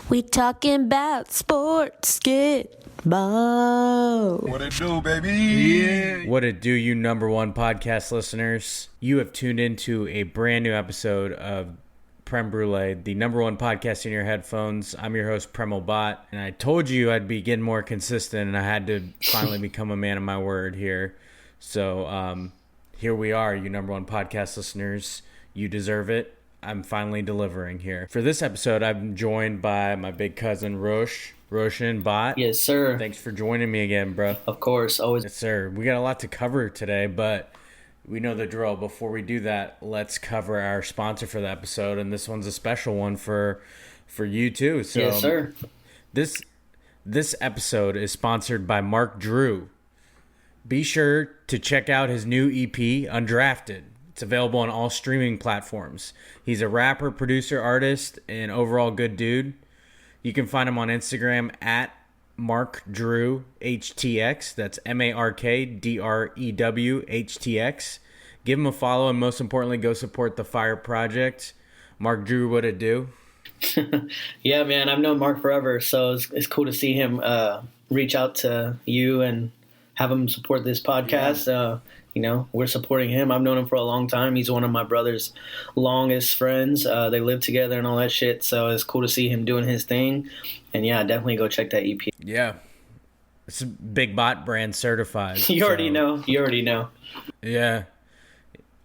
We talking about sports, get ball. What it do, baby? Yeah. What it do, you number one podcast listeners? You have tuned into a brand new episode of Prem Brulee, the number one podcast in your headphones. I'm your host, Premal Bhatt, and I told you I'd be getting more consistent, and I had to finally become a man of my word here. So here we are, you number one podcast listeners. You deserve it. I'm finally delivering here. For this episode, I'm joined by my big cousin, Roshan Bhatt. Yes, sir. Thanks for joining me again, bro. Of course, always. Yes, sir. We got a lot to cover today, but we know the drill. Before we do that, let's cover our sponsor for the episode, and this one's a special one for you too. So, yes, sir. This episode is sponsored by Mark Drew. Be sure to check out his new EP, Undrafted. It's available on all streaming platforms. He's a rapper, producer, artist, and overall good dude. You can find him on Instagram at MarkDrewHTX. That's MarkDrewHTX. Give him a follow, and most importantly, go support the Fire Project. Mark Drew, what it do? Yeah, man, I've known Mark forever, so it's cool to see him reach out to you and have him support this podcast. Yeah. We're supporting him. I've known him for a long time. He's one of my brother's longest friends. They live together and all that shit. So it's cool to see him doing his thing. And yeah, definitely go check that EP. Yeah. It's Big Bot brand certified. You already know. Yeah.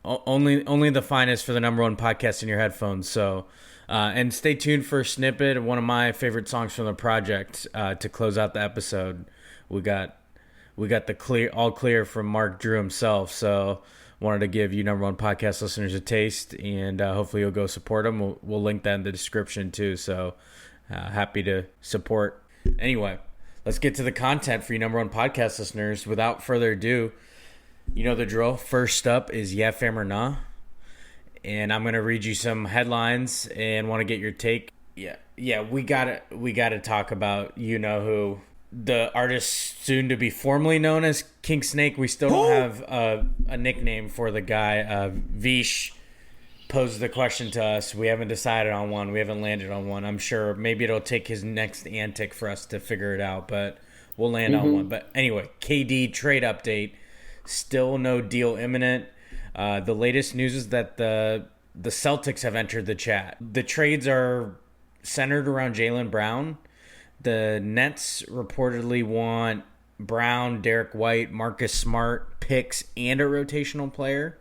Only the finest for the number one podcast in your headphones. So, and stay tuned for a snippet of one of my favorite songs from the project to close out the episode. We got the all clear from Mark Drew himself, so wanted to give you number one podcast listeners a taste, and hopefully you'll go support him. We'll link that in the description too, so happy to support. Anyway, let's get to the content for you number one podcast listeners. Without further ado, you know the drill. First up is Yeah Fam or Nah, and I'm going to read you some headlines and want to get your take. Yeah, we gotta talk about who. The artist soon to be formally known as King Snake. We still don't have a nickname for the guy. Vish posed the question to us. We haven't decided on one. We haven't landed on one. I'm sure maybe it'll take his next antic for us to figure it out, but we'll land on one. But anyway, KD trade update. Still no deal imminent. The latest news is that the Celtics have entered the chat. The trades are centered around Jaylen Brown. The Nets reportedly want Brown, Derek White, Marcus Smart, picks, and a rotational player.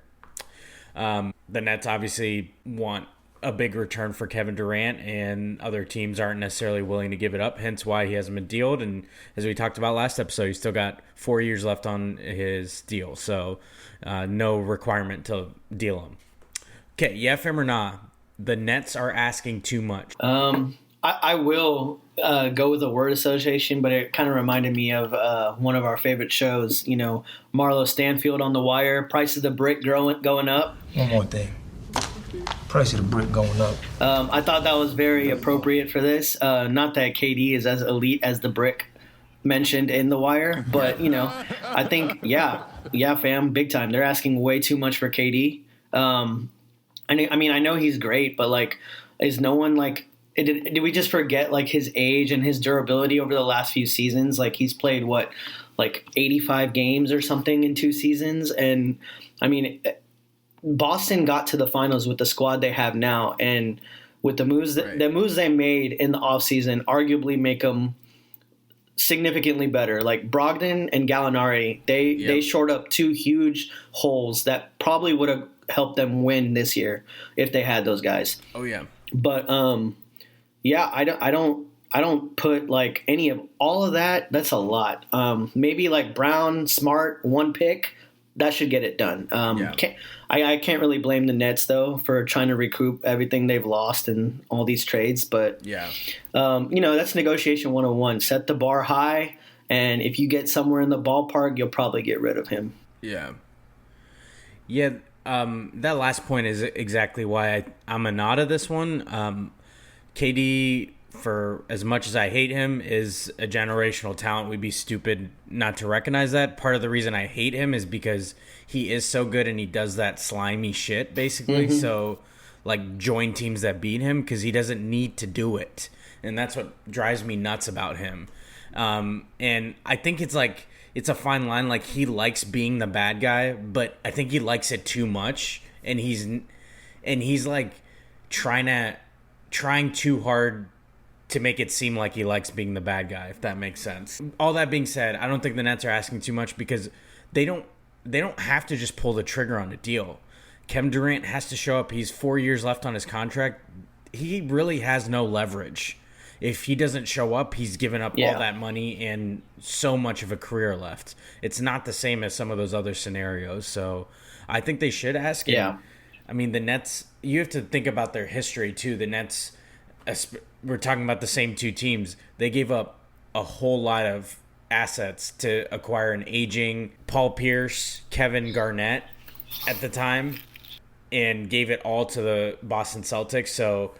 The Nets obviously want a big return for Kevin Durant, and other teams aren't necessarily willing to give it up, hence why he hasn't been dealed. And as we talked about last episode, he's still got 4 years left on his deal, so no requirement to deal him. Okay, yeah, fam or nah, the Nets are asking too much. I will go with a word association, but it kind of reminded me of one of our favorite shows, Marlo Stanfield on The Wire, price of the brick going up. One more thing. Price of the brick going up. I thought that was very appropriate for this. Not that KD is as elite as the brick mentioned in The Wire, but, I think, yeah, fam, big time. They're asking way too much for KD. I know he's great, but, is no one, did we just forget his age and his durability over the last few seasons? He's played 85 games or something in 2 seasons, and Boston got to the finals with the squad they have now, and with the moves they made in the offseason arguably make them significantly better. Brogdon and Gallinari, they shored up 2 huge holes that probably would have helped them win this year if they had those guys. Oh yeah, but yeah, I don't put any of all of that. That's a lot. Maybe Brown, Smart, 1 pick, that should get it done. I can't really blame the Nets though for trying to recoup everything they've lost in all these trades. But that's negotiation 101. Set the bar high, and if you get somewhere in the ballpark, you'll probably get rid of him. Yeah. That last point is exactly why I'm a nod of this one. KD, for as much as I hate him, is a generational talent. We'd be stupid not to recognize that. Part of the reason I hate him is because he is so good and he does that slimy shit, basically. So, join teams that beat him because he doesn't need to do it. and that's what drives me nuts about him. And I think it's like it's a fine line. Like, he likes being the bad guy, but I think he likes it too much, and he's like trying too hard to make it seem like he likes being the bad guy, if that makes sense. All that being said, I don't think the Nets are asking too much because they don't have to just pull the trigger on a deal. Kevin Durant has to show up. He's 4 years left on his contract. He really has no leverage. If he doesn't show up, he's given up all that money and so much of a career left. It's not the same as some of those other scenarios. So I think they should ask him. Yeah. I mean, the Nets, you have to think about their history too. The Nets, we're talking about the same two teams. They gave up a whole lot of assets to acquire an aging Paul Pierce, Kevin Garnett at the time, and gave it all to the Boston Celtics. So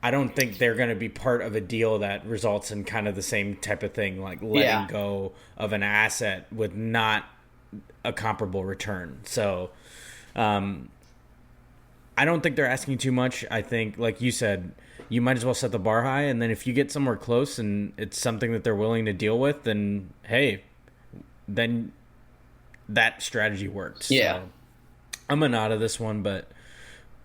I don't think they're going to be part of a deal that results in kind of the same type of thing, like letting go of an asset with not a comparable return. So I don't think they're asking too much. I think, like you said, you might as well set the bar high, and then if you get somewhere close and it's something that they're willing to deal with, then hey, then that strategy worked. Yeah. So I'm a nod of this one, but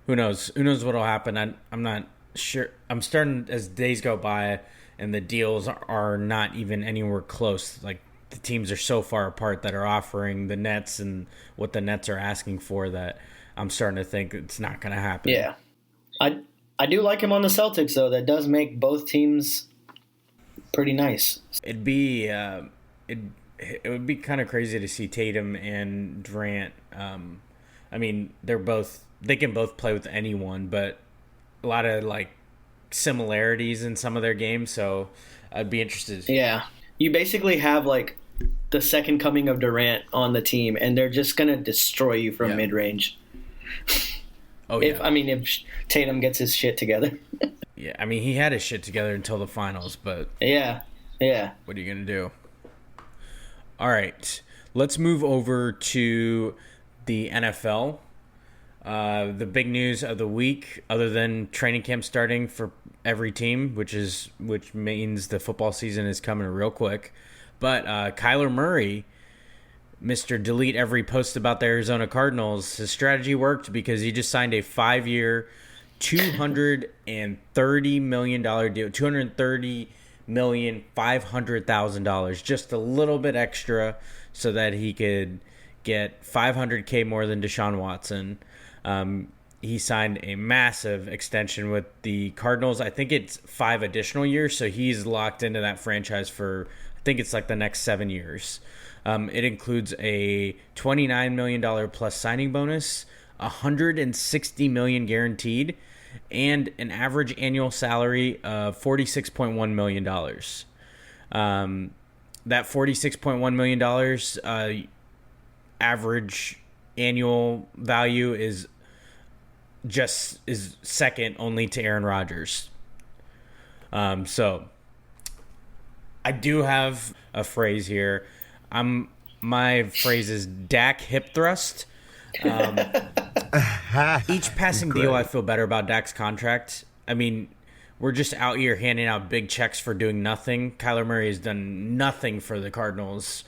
who knows? Who knows what'll happen? I'm not sure. I'm starting, as days go by and the deals are not even anywhere close. Like, the teams are so far apart that are offering the Nets and what the Nets are asking for that I'm starting to think it's not going to happen. Yeah. I do like him on the Celtics, though. That does make both teams pretty nice. It'd be it would be kind of crazy to see Tatum and Durant. I mean, they can both play with anyone, but a lot of like similarities in some of their games. So I'd be interested. Yeah, you basically have like the second coming of Durant on the team, and they're just gonna destroy you from mid range. If Tatum gets his shit together. Yeah, I mean, he had his shit together until the finals, but yeah. What are you gonna do? All right, let's move over to the NFL. The big news of the week, other than training camp starting for every team, which means the football season is coming real quick. But Kyler Murray, Mr. Delete Every Post about the Arizona Cardinals, his strategy worked because he just signed a 5-year, $230 million deal, $230,500,000, just a little bit extra so that he could get $500K more than Deshaun Watson. He signed a massive extension with the Cardinals. I think it's 5 additional years, so he's locked into that franchise for, I think it's like the next 7 years. It includes a $29 million plus signing bonus, $160 million guaranteed, and an average annual salary of $46.1 million. That $46.1 million average annual value is second only to Aaron Rodgers. So I do have a phrase here. My phrase is Dak hip thrust. Each passing deal, I feel better about Dak's contract. I mean, we're just out here handing out big checks for doing nothing. Kyler Murray has done nothing for the Cardinals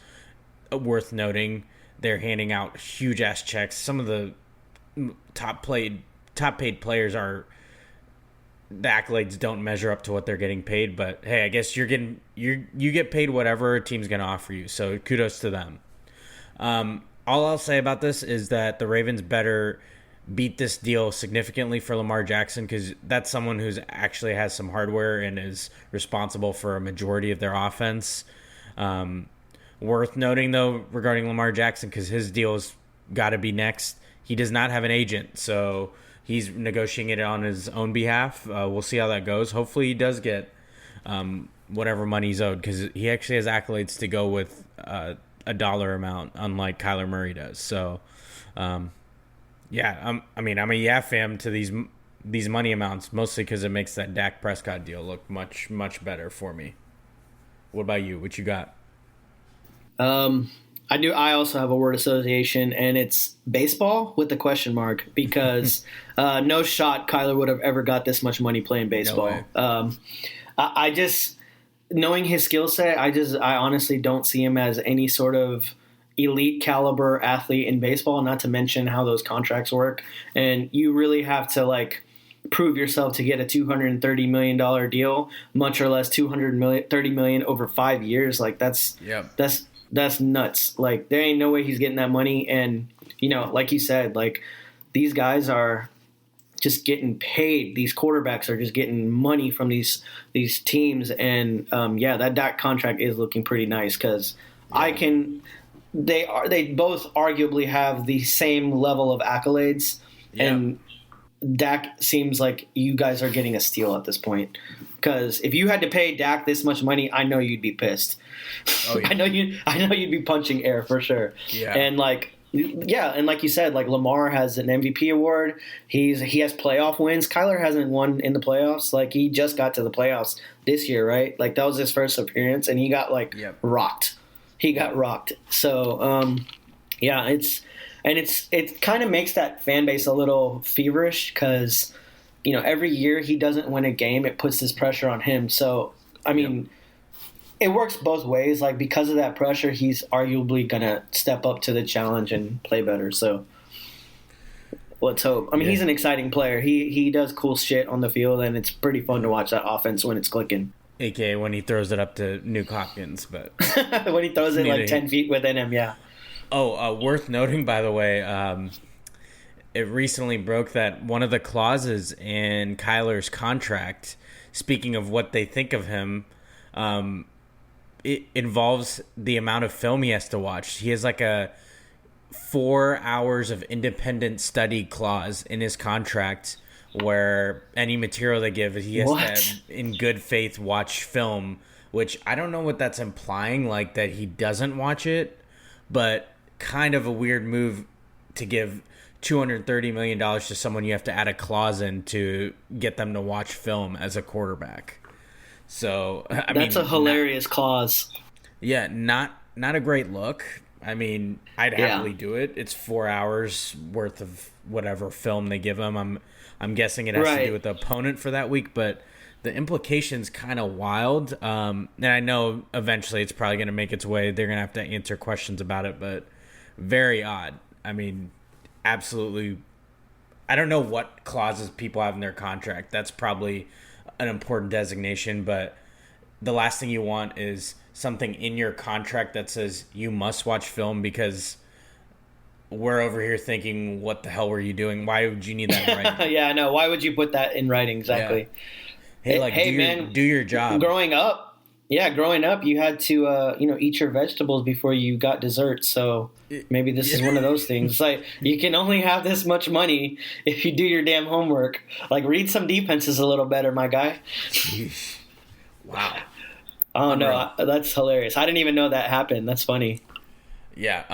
worth noting. They're handing out huge ass checks. Some of the top paid players are, the accolades don't measure up to what they're getting paid, but hey, I guess you get paid whatever a team's going to offer you. So kudos to them. All I'll say about this is that the Ravens better beat this deal significantly for Lamar Jackson, because that's someone who's actually has some hardware and is responsible for a majority of their offense. Worth noting, though, regarding Lamar Jackson, because his deal's got to be next, he does not have an agent, so he's negotiating it on his own behalf. We'll see how that goes. Hopefully he does get whatever money he's owed, because he actually has accolades to go with a dollar amount, unlike Kyler Murray does. So, I'm a fam to these money amounts, mostly because it makes that Dak Prescott deal look much, much better for me. What about you? What you got? I also have a word association, and it's baseball with a question mark, because no shot Kyler would have ever got this much money playing baseball. No way. I just, knowing his skill set, I honestly don't see him as any sort of elite caliber athlete in baseball, not to mention how those contracts work. And you really have to like prove yourself to get a $230 million deal, much or less $230 million over 5 years. Like that's nuts. Like there ain't no way he's getting that money. And, you know, like you said, like these guys are just getting paid. These quarterbacks are just getting money from these teams. And that Dak contract is looking pretty nice because they both arguably have the same level of accolades. Yeah. And Dak seems like you guys are getting a steal at this point. Because if you had to pay Dak this much money, I know you'd be pissed. Oh, yeah. I know you'd be punching air for sure. Yeah. And like you said, like Lamar has an MVP award. He has playoff wins. Kyler hasn't won in the playoffs. Like he just got to the playoffs this year, right? Like that was his first appearance, and he got rocked. He got rocked. So it kind of makes that fan base a little feverish because, you know, every year he doesn't win a game, it puts this pressure on him. So I mean. It works both ways. Like because of that pressure, he's arguably gonna step up to the challenge and play better. So let's hope. I mean, he's an exciting player. He does cool shit on the field, and it's pretty fun to watch that offense when it's clicking. AKA when he throws it up to Nuke Hopkins, but when he throws it like 10 feet within him, yeah. Oh, worth noting, by the way, it recently broke that one of the clauses in Kyler's contract, speaking of what they think of him, it involves the amount of film he has to watch. He has like a 4 hours of independent study clause in his contract where any material they give, he has to, in good faith, watch film, which I don't know what that's implying, like that he doesn't watch it, but kind of a weird move to give $230 million to someone you have to add a clause in to get them to watch film as a quarterback. So that's a hilarious clause. Yeah, not a great look. I mean, I'd happily do it. It's 4 hours worth of whatever film they give him. I'm guessing it has to do with the opponent for that week, but the implication's kind of wild. And I know eventually it's probably going to make its way. They're going to have to answer questions about it, but very odd. I mean, absolutely. I don't know what clauses people have in their contract. That's probably an important designation, but the last thing you want is something in your contract that says you must watch film, because we're over here thinking, what the hell were you doing? Why would you need that in writing? Yeah, I know. Why would you put that in writing? Exactly. Yeah. Hey, do your job. Growing up, you had to eat your vegetables before you got dessert. So maybe this is one of those things. It's like you can only have this much money if you do your damn homework. Like read some defenses a little better, my guy. Wow. Oh no, that's hilarious. I didn't even know that happened. That's funny. Yeah.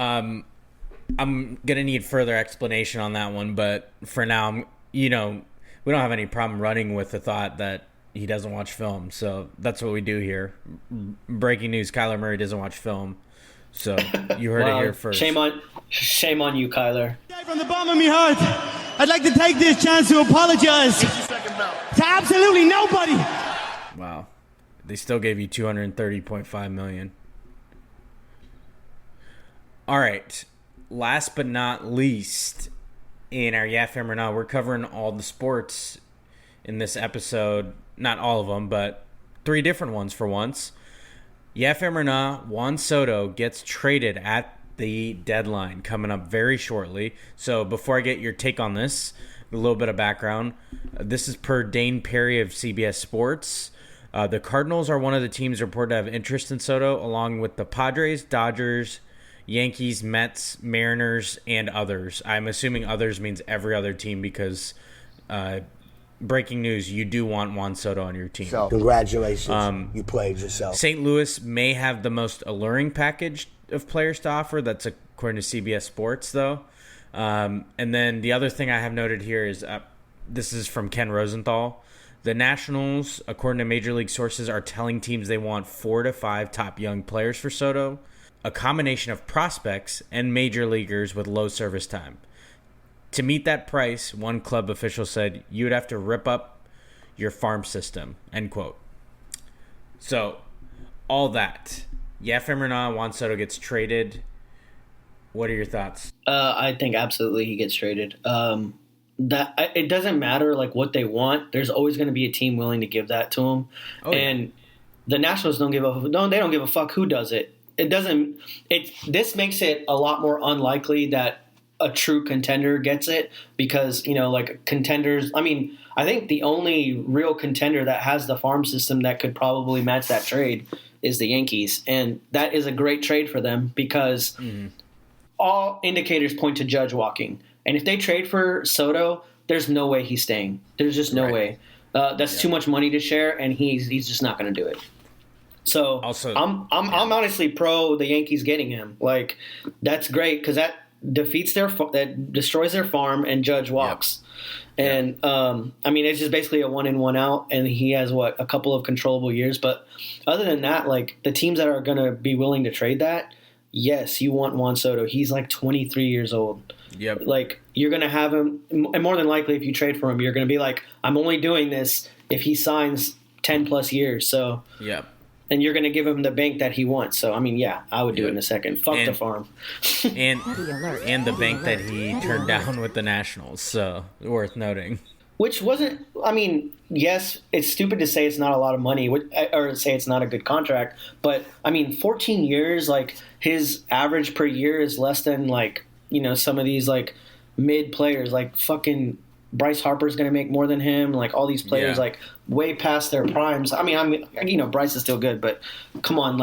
I'm gonna need further explanation on that one, but for now, we don't have any problem running with the thought that he doesn't watch film, so that's what we do here. Breaking news: Kyler Murray doesn't watch film. So you heard it here first. Shame on you, Kyler. From the bottom of my heart, I'd like to take this chance to apologize to absolutely nobody. Wow, they still gave you $230.5 million. All right, last but not least, in our Yeah Fam or Not, we're covering all the sports in this episode. Not all of them, but 3 different ones for once. Yeah Fam or Not, Juan Soto gets traded at the deadline coming up very shortly. So before I get your take on this, a little bit of background. This is per Dane Perry of CBS Sports. The Cardinals are one of the teams reported to have interest in Soto, along with the Padres, Dodgers, Yankees, Mets, Mariners, and others. I'm assuming others means every other team because breaking news, you do want Juan Soto on your team. So, congratulations. You played yourself. St. Louis may have the most alluring package of players to offer. That's according to CBS Sports, though. And then the other thing I have noted here is this is from Ken Rosenthal. The Nationals, according to Major League sources, are telling teams they want 4 to 5 top young players for Soto, a combination of prospects and major leaguers with low service time. To meet that price, one club official said, you would have to rip up your farm system, end quote. So, all that. Yefim or not, Juan Soto gets traded. What are your thoughts? I think absolutely he gets traded. That it doesn't matter like what they want. There's always going to be a team willing to give that to him. Oh, and the Nationals don't give a fuck who does it. This makes it a lot more unlikely that a true contender gets it because, like contenders, I think the only real contender that has the farm system that could probably match that trade is the Yankees. And that is a great trade for them because all indicators point to Judge walking. And if they trade for Soto, there's no way he's staying. There's just no way. That's too much money to share, and he's just not going to do it. So also, I'm honestly pro the Yankees getting him. Like that's great because that destroys their farm, and Judge walks. Yep. And it's just basically a 1-in, 1-out, and he has a couple of controllable years. But other than that, like the teams that are going to be willing to trade that, yes, you want Juan Soto. He's like 23 years old. Yep. Like you're going to have him, and more than likely, if you trade for him, you're going to be like, I'm only doing this if he signs 10 plus years. So yep. And you're going to give him the bank that he wants. So, I would do it in a second. Fuck the farm. and the bank that he turned down with the Nationals. So, worth noting. Which wasn't, yes, it's stupid to say it's not a lot of money or say it's not a good contract. But, 14 years, like, his average per year is less than, some of these, mid players. Like, fucking Bryce Harper's going to make more than him. Like, all these players, way past their primes. Bryce is still good, but come on,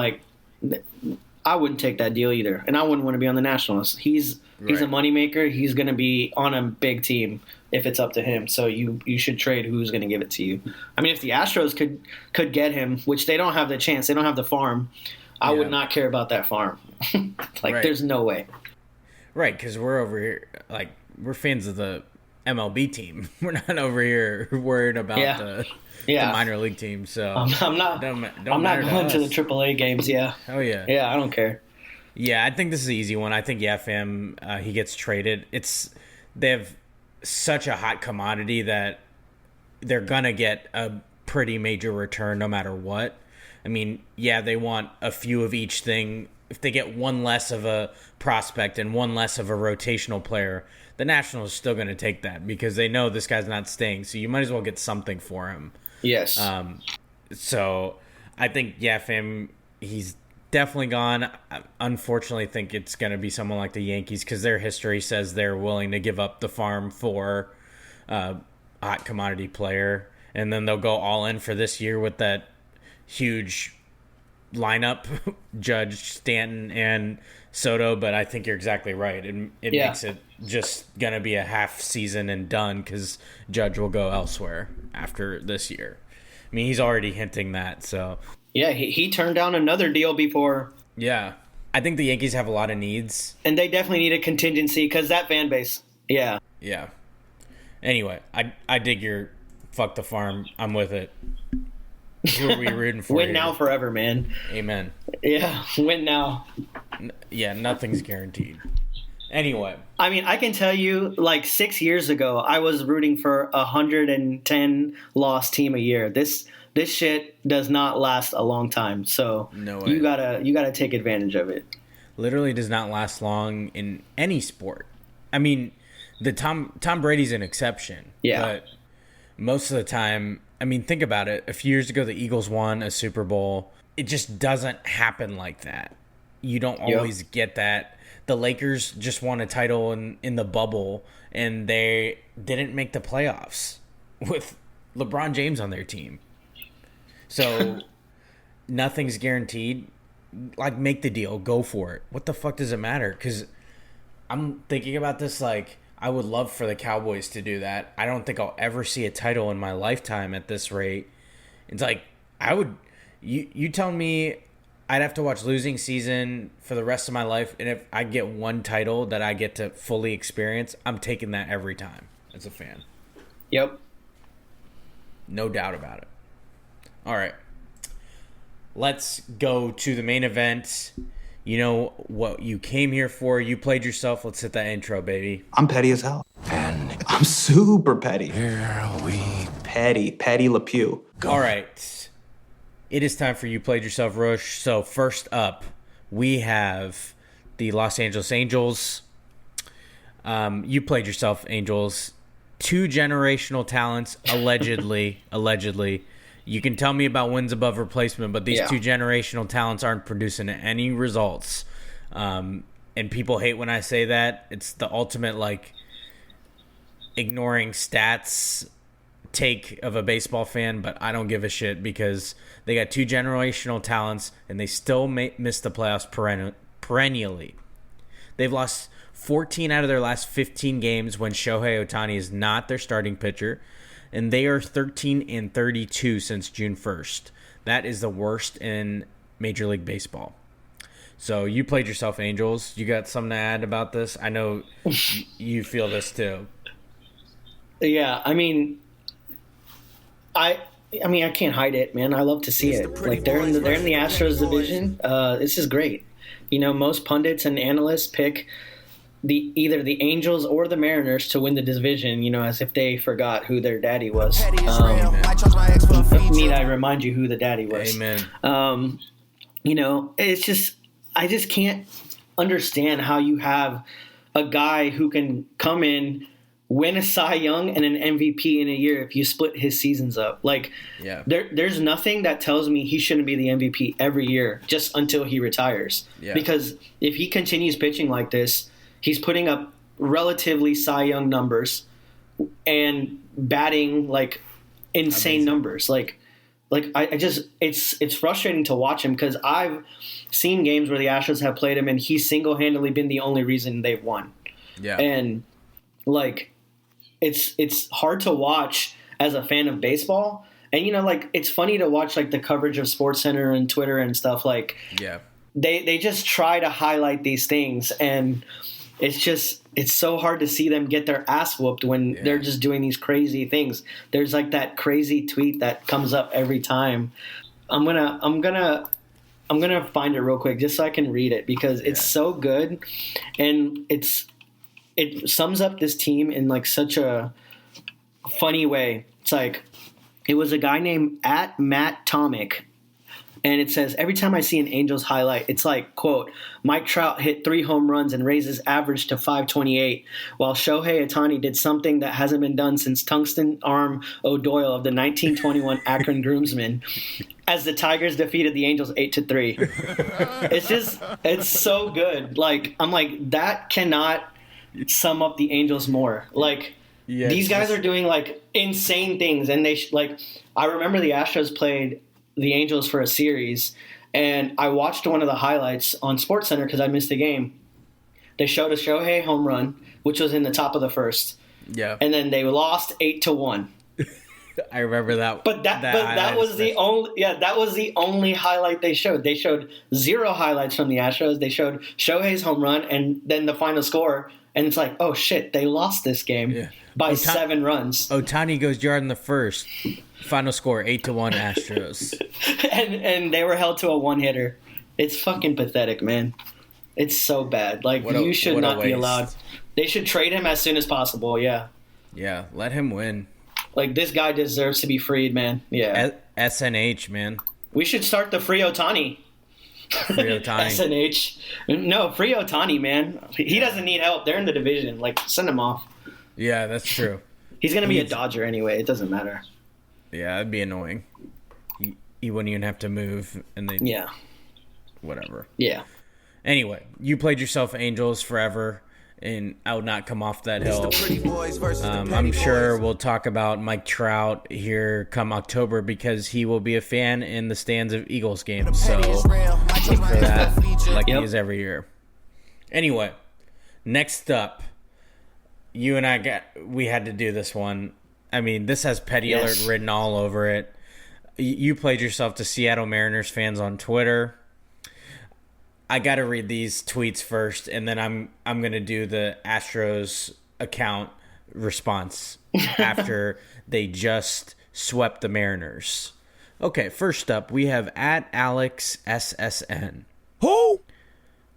I wouldn't take that deal either, and I wouldn't want to be on the Nationals. He's a moneymaker. He's going to be on a big team if it's up to him. So you should trade who's going to give it to you. If the Astros could get him, which they don't have the chance, they don't have the farm. I would not care about that farm. There's no way. Right, because we're over here, we're fans of the MLB team. We're not over here worried about the minor league team. So I'm not going to the AAA games. Yeah. Oh yeah. Yeah, I don't care. Yeah, I think this is an easy one. I think Yefim, he gets traded. They have such a hot commodity that they're gonna get a pretty major return no matter what. They want a few of each thing. If they get one less of a prospect and one less of a rotational player, the Nationals are still going to take that because they know this guy's not staying. So you might as well get something for him. Yes. So I think Yefim, he's definitely gone. I unfortunately think it's going to be someone like the Yankees because their history says they're willing to give up the farm for a hot commodity player. And then they'll go all in for this year with that huge lineup, Judge, Stanton, and Soto. But I think you're exactly right. It makes it just going to be a half season and done because Judge will go elsewhere after this year. He's already hinting that. So yeah, he turned down another deal before. Yeah. I think the Yankees have a lot of needs. And they definitely need a contingency because that fan base. Yeah. Yeah. Anyway, I dig your fuck the farm. I'm with it. Who are we rooting for? Win now, forever, man. Amen. Yeah, win now. Yeah, nothing's guaranteed. Anyway. I can tell you, 6 years ago, I was rooting for 110 loss team a year. This shit does not last a long time. So no way. You gotta take advantage of it. Literally does not last long in any sport. The Tom Brady's an exception. Yeah. But most of the time, think about it. A few years ago, the Eagles won a Super Bowl. It just doesn't happen like that. You don't always get that. The Lakers just won a title in the bubble, and they didn't make the playoffs with LeBron James on their team. So nothing's guaranteed. Make the deal. Go for it. What the fuck does it matter? Because I'm thinking about this I would love for the Cowboys to do that. I don't think I'll ever see a title in my lifetime at this rate. It's I would... You tell me I'd have to watch losing season for the rest of my life, and if I get one title that I get to fully experience, I'm taking that every time as a fan. Yep. No doubt about it. All right. Let's go to the main event. You know what you came here for. You played yourself. Let's hit that intro, baby. I'm petty as hell. And I'm super petty. Here we Petty Le Pew. All right. It is time for You Played Yourself, Roche. So first up, we have the Los Angeles Angels. You played yourself, Angels. 2 generational talents, allegedly. You can tell me about wins above replacement, but these 2 generational talents aren't producing any results. And people hate when I say that. It's the ultimate, like, ignoring stats take of a baseball fan, but I don't give a shit because they got 2 generational talents and they still miss the playoffs perennially. They've lost 14 out of their last 15 games when Shohei Ohtani is not their starting pitcher, and they are 13-32 since June 1st. That is the worst in Major League Baseball. So you played yourself, Angels. You got something to add about this? I know you feel this too. Yeah, I mean, I can't hide it, man. I love to see it. Like they're in the Astros division. This is great. You know, most pundits and analysts pick either the Angels or the Mariners to win the division. You know, as if they forgot who their daddy was. Need I remind you who the daddy was? Amen. You know, it's just I just can't understand how you have a guy who can come in, win a Cy Young and an MVP in a year if you split his seasons up. Like, there's nothing that tells me he shouldn't be the MVP every year just until he retires. Yeah. Because if he continues pitching like this, he's putting up relatively Cy Young numbers and batting like insane numbers. Like I just it's frustrating to watch him because I've seen games where the Astros have played him and he's single-handedly been the only reason they've won. Yeah. And like it's hard to watch as a fan of baseball. And you know, like it's funny to watch like the coverage of SportsCenter and Twitter and stuff. Like they just try to highlight these things, and it's so hard to see them get their ass whooped when they're just doing these crazy things. There's like that crazy tweet that comes up every time. I'm gonna find it real quick just so I can read it because it's so good, and it sums up this team in like such a funny way. It's like it was a guy named @MattTomic. And it says, every time I see an Angels highlight, it's like, quote, Mike Trout hit 3 home runs and raised his average to 528, while Shohei Ohtani did something that hasn't been done since Tungsten Arm O'Doyle of the 1921 Akron Groomsmen, as the Tigers defeated the Angels 8-3. It's so good. Like, I'm like, that cannot sum up the Angels more. Like, these guys are doing, like, insane things. And they, I remember the Astros played the Angels for a series, and I watched one of the highlights on SportsCenter because I missed the game. They showed a Shohei home run, which was in the top of the first. Yeah. And then they lost 8-1. I remember that. But that was the only highlight they showed. They showed 0 highlights from the Astros. They showed Shohei's home run and then the final score, and it's like, oh shit, they lost this game by 7 runs. Ohtani goes yard in the first. Final score 8-1 Astros. and they were held to a 1-hitter. It's fucking pathetic, man. It's so bad. Like, you should not be allowed. They should trade him as soon as possible. Yeah. Yeah, let him win. Like, this guy deserves to be freed, man. Yeah. SNH, man. We should start the free Ohtani. Free Ohtani. SNH. No, free Ohtani, man. He doesn't need help. They're in the division. Like, send him off. Yeah, that's true. He's going to be a Dodger anyway. It doesn't matter. Yeah, it'd be annoying. He wouldn't even have to move, and they whatever. Yeah. Anyway, you played yourself, Angels, forever, and I would not come off that hill. I'm sure we'll talk about Mike Trout here come October because he will be a fan in the stands of Eagles games. So look for that, like he is every year. Anyway, next up, you and we had to do this one. I mean, this has Petty Alert written all over it. You played yourself to Seattle Mariners fans on Twitter. I got to read these tweets first, and then I'm going to do the Astros account response after they just swept the Mariners. Okay, first up, we have @AlexSSN. Who?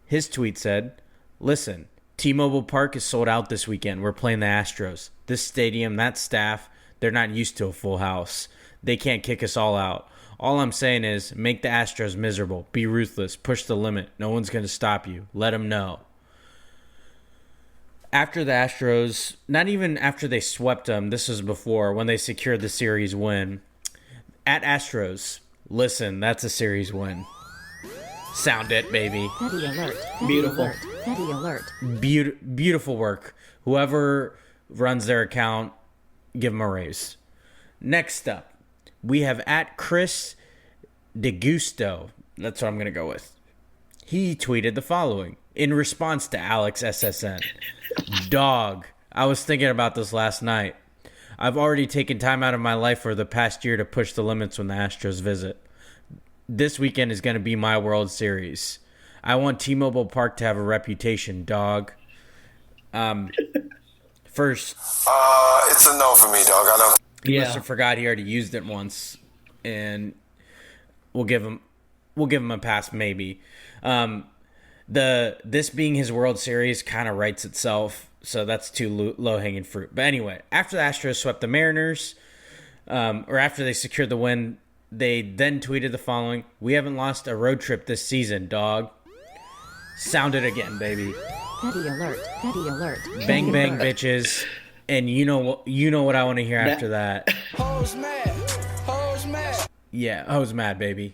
His tweet said, listen, T-Mobile Park is sold out this weekend. We're playing the Astros. This stadium, that staff, they're not used to a full house. They can't kick us all out. All I'm saying is make the Astros miserable. Be ruthless. Push the limit. No one's going to stop you. Let them know. After the Astros, not even after they swept them, this was before, when they secured the series win. At Astros, listen, that's a series win. Sound it, baby. Petty alert. Beautiful. Petty alert. Beautiful work. Whoever runs their account, give them a raise. Next up, we have at Chris DeGusto. That's what I'm going to go with. He tweeted the following in response to Alex SSN. Dog, I was thinking about this last night. I've already taken time out of my life for the past year to push the limits when the Astros visit. This weekend is going to be my World Series. I want T-Mobile Park to have a reputation, dog. First, it's a no for me, dog. I know. he must have forgot he already used it once, and we'll give him a pass maybe. This being his World Series kind of writes itself, so that's too low-hanging fruit. But anyway, after the Astros swept the Mariners, or after they secured the win, they then tweeted the following: "We haven't lost a road trip this season, dog." Sound it again, baby. Petty alert. Petty alert. Bang bang, bitches. And you know what I want to hear after that. Hoes mad. Hoes mad. Yeah, I was mad, baby.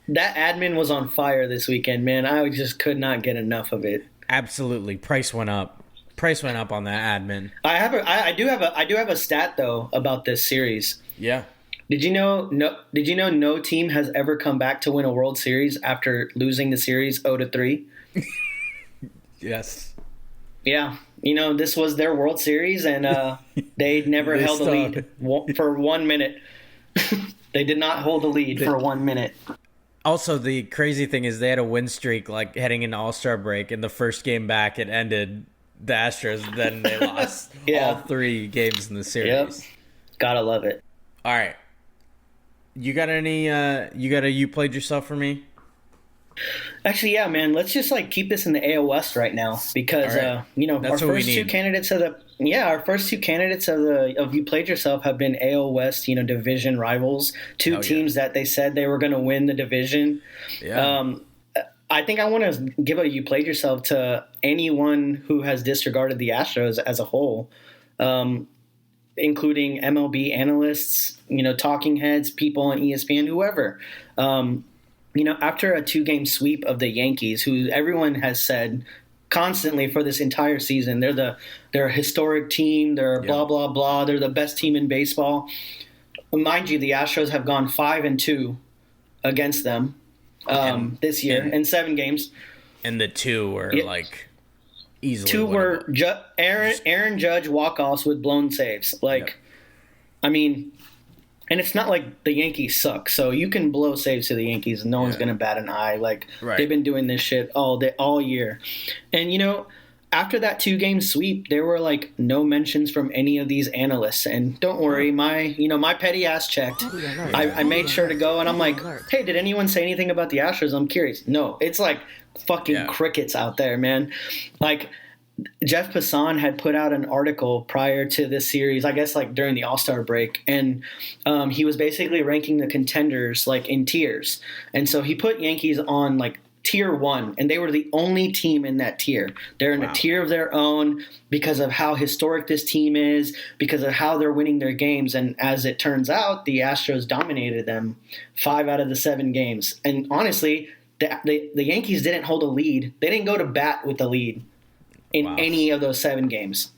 That admin was on fire this weekend, man. I just could not get enough of it. Absolutely, price went up. Price went up on that admin. I do have a stat though about this series. Yeah. Did you know no team has ever come back to win a World Series after losing the series 0-3? Yes. Yeah. This was their World Series, and they never held the lead for 1 minute. They did not hold the lead for 1 minute. Also, the crazy thing is they had a win streak like heading into All-Star break, and the first game back it ended the Astros. Then they lost all 3 games in the series. Yep. Gotta love it. All right. You got any? You played yourself for me? Actually, yeah, man. Let's just keep this in the AL West right now because right. That's our what we first need. two candidates of You Played Yourself have been AL West, division rivals. Two teams that they said they were going to win the division. Yeah. I think I want to give a You Played Yourself to anyone who has disregarded the Astros as a whole, including MLB analysts, talking heads, people on ESPN, whoever. After a 2-game sweep of the Yankees, who everyone has said constantly for this entire season, they're a historic team, they're blah, blah, blah, they're the best team in baseball. Mind you, the Astros have gone 5-2 against them this year in 7 games. And the 2 were easily 2 were winnable. Aaron Judge walk-offs with blown saves. I mean, and it's not like the Yankees suck, so you can blow saves to the Yankees and no one's going to bat an eye. They've been doing this shit all year. And, after that 2-game sweep, there were no mentions from any of these analysts. And don't worry, my petty ass checked. I made sure to go, and I'm like, hey, did anyone say anything about the Astros? I'm curious. No, it's fucking crickets out there, man. Jeff Passan had put out an article prior to this series, I guess during the All-Star break, and he was basically ranking the contenders in tiers. And so he put Yankees on tier 1, and they were the only team in that tier. They're in a tier of their own because of how historic this team is, because of how they're winning their games. And as it turns out, the Astros dominated them 5 out of the 7 games. And honestly, the Yankees didn't hold a lead. They didn't go to bat with the lead in any of those 7 games.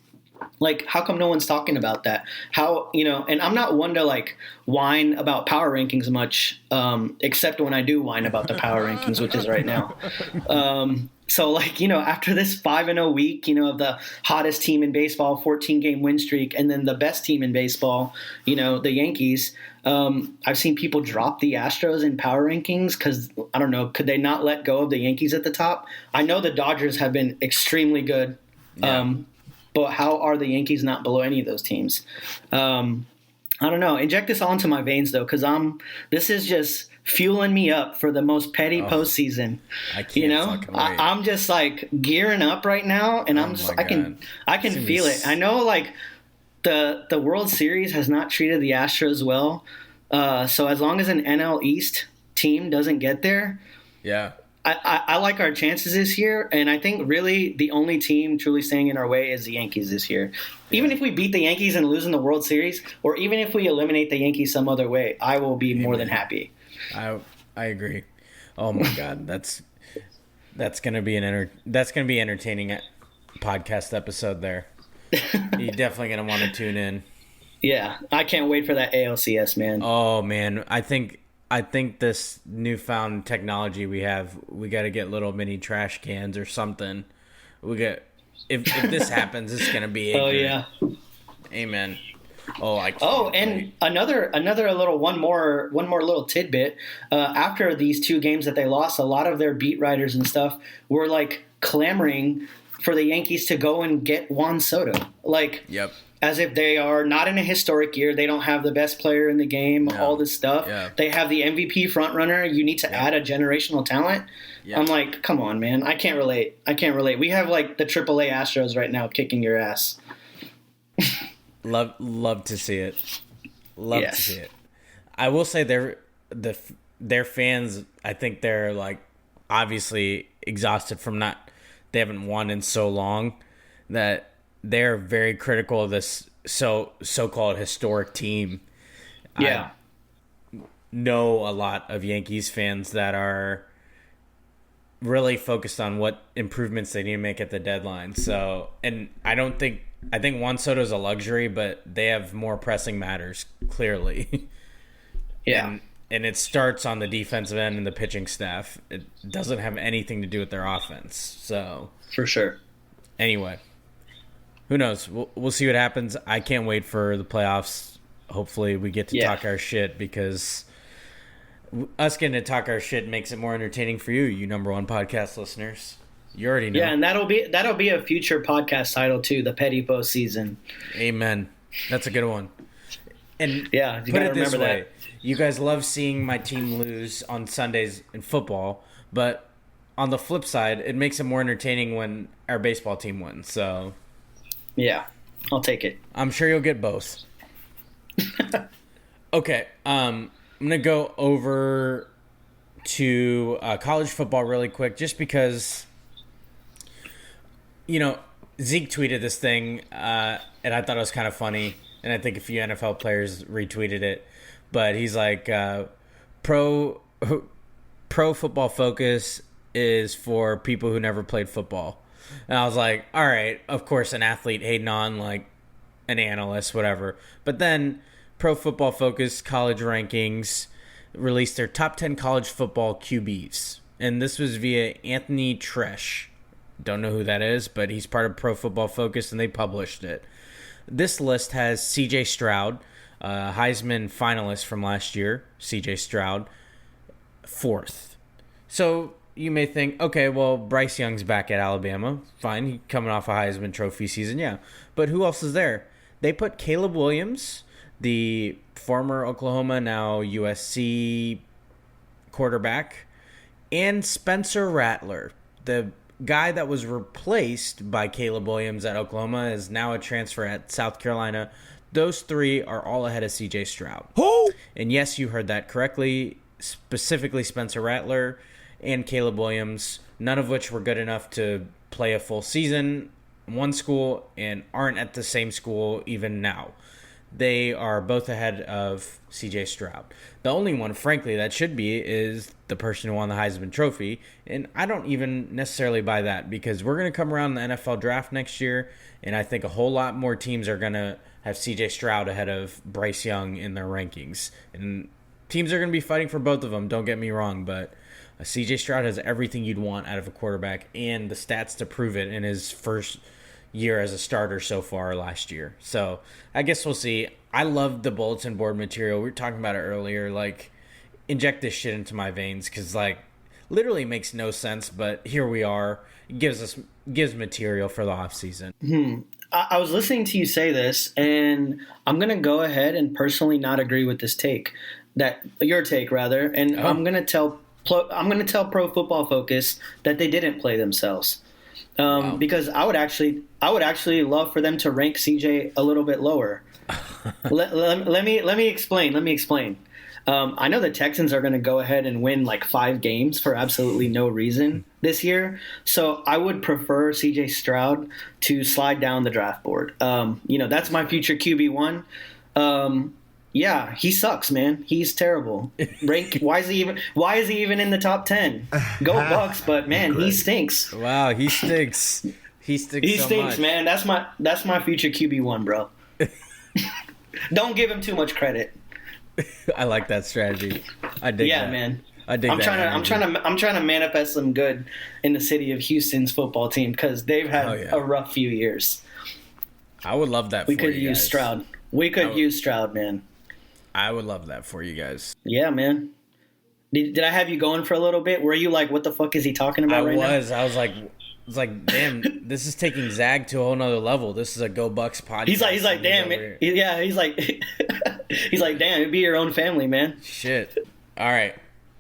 How come no one's talking about that? And I'm not one to whine about power rankings much, except when I do whine about the power rankings, which is right now. So after this 5-0 week, of the hottest team in baseball, 14-game win streak, and then the best team in baseball, the Yankees, I've seen people drop the Astros in power rankings because, I don't know, could they not let go of the Yankees at the top? I know the Dodgers have been extremely good. Yeah. But how are the Yankees not below any of those teams? I don't know. Inject this all into my veins, though, because this is just fueling me up for the most petty postseason. I can't I'm just gearing up right now, and I can feel it. I know the World Series has not treated the Astros well, So as long as an NL East team doesn't get there, Yeah. I like our chances this year, and I think really the only team truly staying in our way is the Yankees this year. Even if we beat the Yankees and lose in the World Series, or even if we eliminate the Yankees some other way, I will be more than happy. I agree. Oh my God, that's gonna be entertaining podcast episode there. You're definitely gonna want to tune in. Yeah, I can't wait for that ALCS, man. Oh man, I think this newfound technology we have, we got to get little mini trash cans or something. If this happens, it's gonna be. Oh yeah. Amen. Oh, and another little one more little tidbit. After these 2 games that they lost, a lot of their beat writers and stuff were like clamoring for the Yankees to go and get Juan Soto. Like, yep. As if they are not in a historic year. They don't have the best player in the game, all this stuff. Yeah. They have the MVP frontrunner. You need to add a generational talent. Yeah. I'm like, come on, man. I can't relate. We have like the AAA Astros right now kicking your ass. Love to see it. Love to see it. I will say their fans, I think they're like obviously exhausted from they haven't won in so long that they're very critical of this so-called historic team. Yeah. I know a lot of Yankees fans that are really focused on what improvements they need to make at the deadline. So, and I think Juan Soto is a luxury, but they have more pressing matters, clearly. Yeah. And it starts on the defensive end and the pitching staff. It doesn't have anything to do with their offense. So, for sure. Anyway, who knows? We'll see what happens. I can't wait for the playoffs. Hopefully we get to talk our shit, because us getting to talk our shit makes it more entertaining for you number one podcast listeners. You already know. Yeah, and that'll be a future podcast title too, the Petty Postseason. Amen. That's a good one. And yeah, you put gotta it this remember way. that. You guys love seeing my team lose on Sundays in football, but on the flip side, it makes it more entertaining when our baseball team wins. So yeah, I'll take it. I'm sure you'll get both. Okay, I'm going to go over to college football really quick, just because, Zeke tweeted this thing, and I thought it was kind of funny, and I think a few NFL players retweeted it, but he's like, pro football focus is for people who never played football. And I was like, all right, of course, an athlete hating on like an analyst, whatever. But then Pro Football Focus college rankings released their top 10 college football QBs. And this was via Anthony Tresh. Don't know who that is, but he's part of Pro Football Focus, and they published it. This list has C.J. Stroud, Heisman finalist from last year, C.J. Stroud, 4th. So you may think, okay, well, Bryce Young's back at Alabama. Fine, he's coming off a Heisman Trophy season, yeah. But who else is there? They put Caleb Williams, the former Oklahoma, now USC quarterback, and Spencer Rattler, the guy that was replaced by Caleb Williams at Oklahoma, is now a transfer at South Carolina. Those 3 are all ahead of C.J. Stroud. Who? And yes, you heard that correctly. Specifically Spencer Rattler and Caleb Williams, none of which were good enough to play a full season in one school and aren't at the same school even now. They are both ahead of C.J. Stroud. The only one, frankly, that should be is the person who won the Heisman Trophy, and I don't even necessarily buy that, because we're going to come around the NFL draft next year, and I think a whole lot more teams are going to have C.J. Stroud ahead of Bryce Young in their rankings. And teams are going to be fighting for both of them, don't get me wrong, but C.J. Stroud has everything you'd want out of a quarterback and the stats to prove it in his first year as a starter so far last year. So I guess we'll see. I love the bulletin board material. We were talking about it earlier. Like, inject this shit into my veins, because like literally makes no sense, but here we are. It gives material for the off season. I was listening to you say this, and I'm gonna go ahead and personally not agree with this take, your take rather, and I'm gonna tell Pro Football Focus that they didn't play themselves. Wow. Because I would actually love for them to rank CJ a little bit lower. let me explain. I know the Texans are going to go ahead and win like 5 games for absolutely no reason this year. So I would prefer CJ Stroud to slide down the draft board. That's my future QB1. Yeah, he sucks, man. He's terrible. Why is he even in the top 10? Go Bucks, but man, he stinks. Wow, he stinks. He stinks much. Man. That's my future QB1, bro. Don't give him too much credit. I like that strategy. I dig that. Yeah, man. I dig that. I'm trying to manifest some good in the city of Houston's football team because they've had a rough few years. I would love that. We could use Stroud. Use Stroud, man. I would love that for you guys. Yeah, man. Did I have you going for a little bit? Were you like, what the fuck is he talking about right now? I was like, damn, this is taking Zag to a whole nother level. This is a Go Bucks podcast. He's like, damn. He's like, damn, it'd be your own family, man. Shit. All right.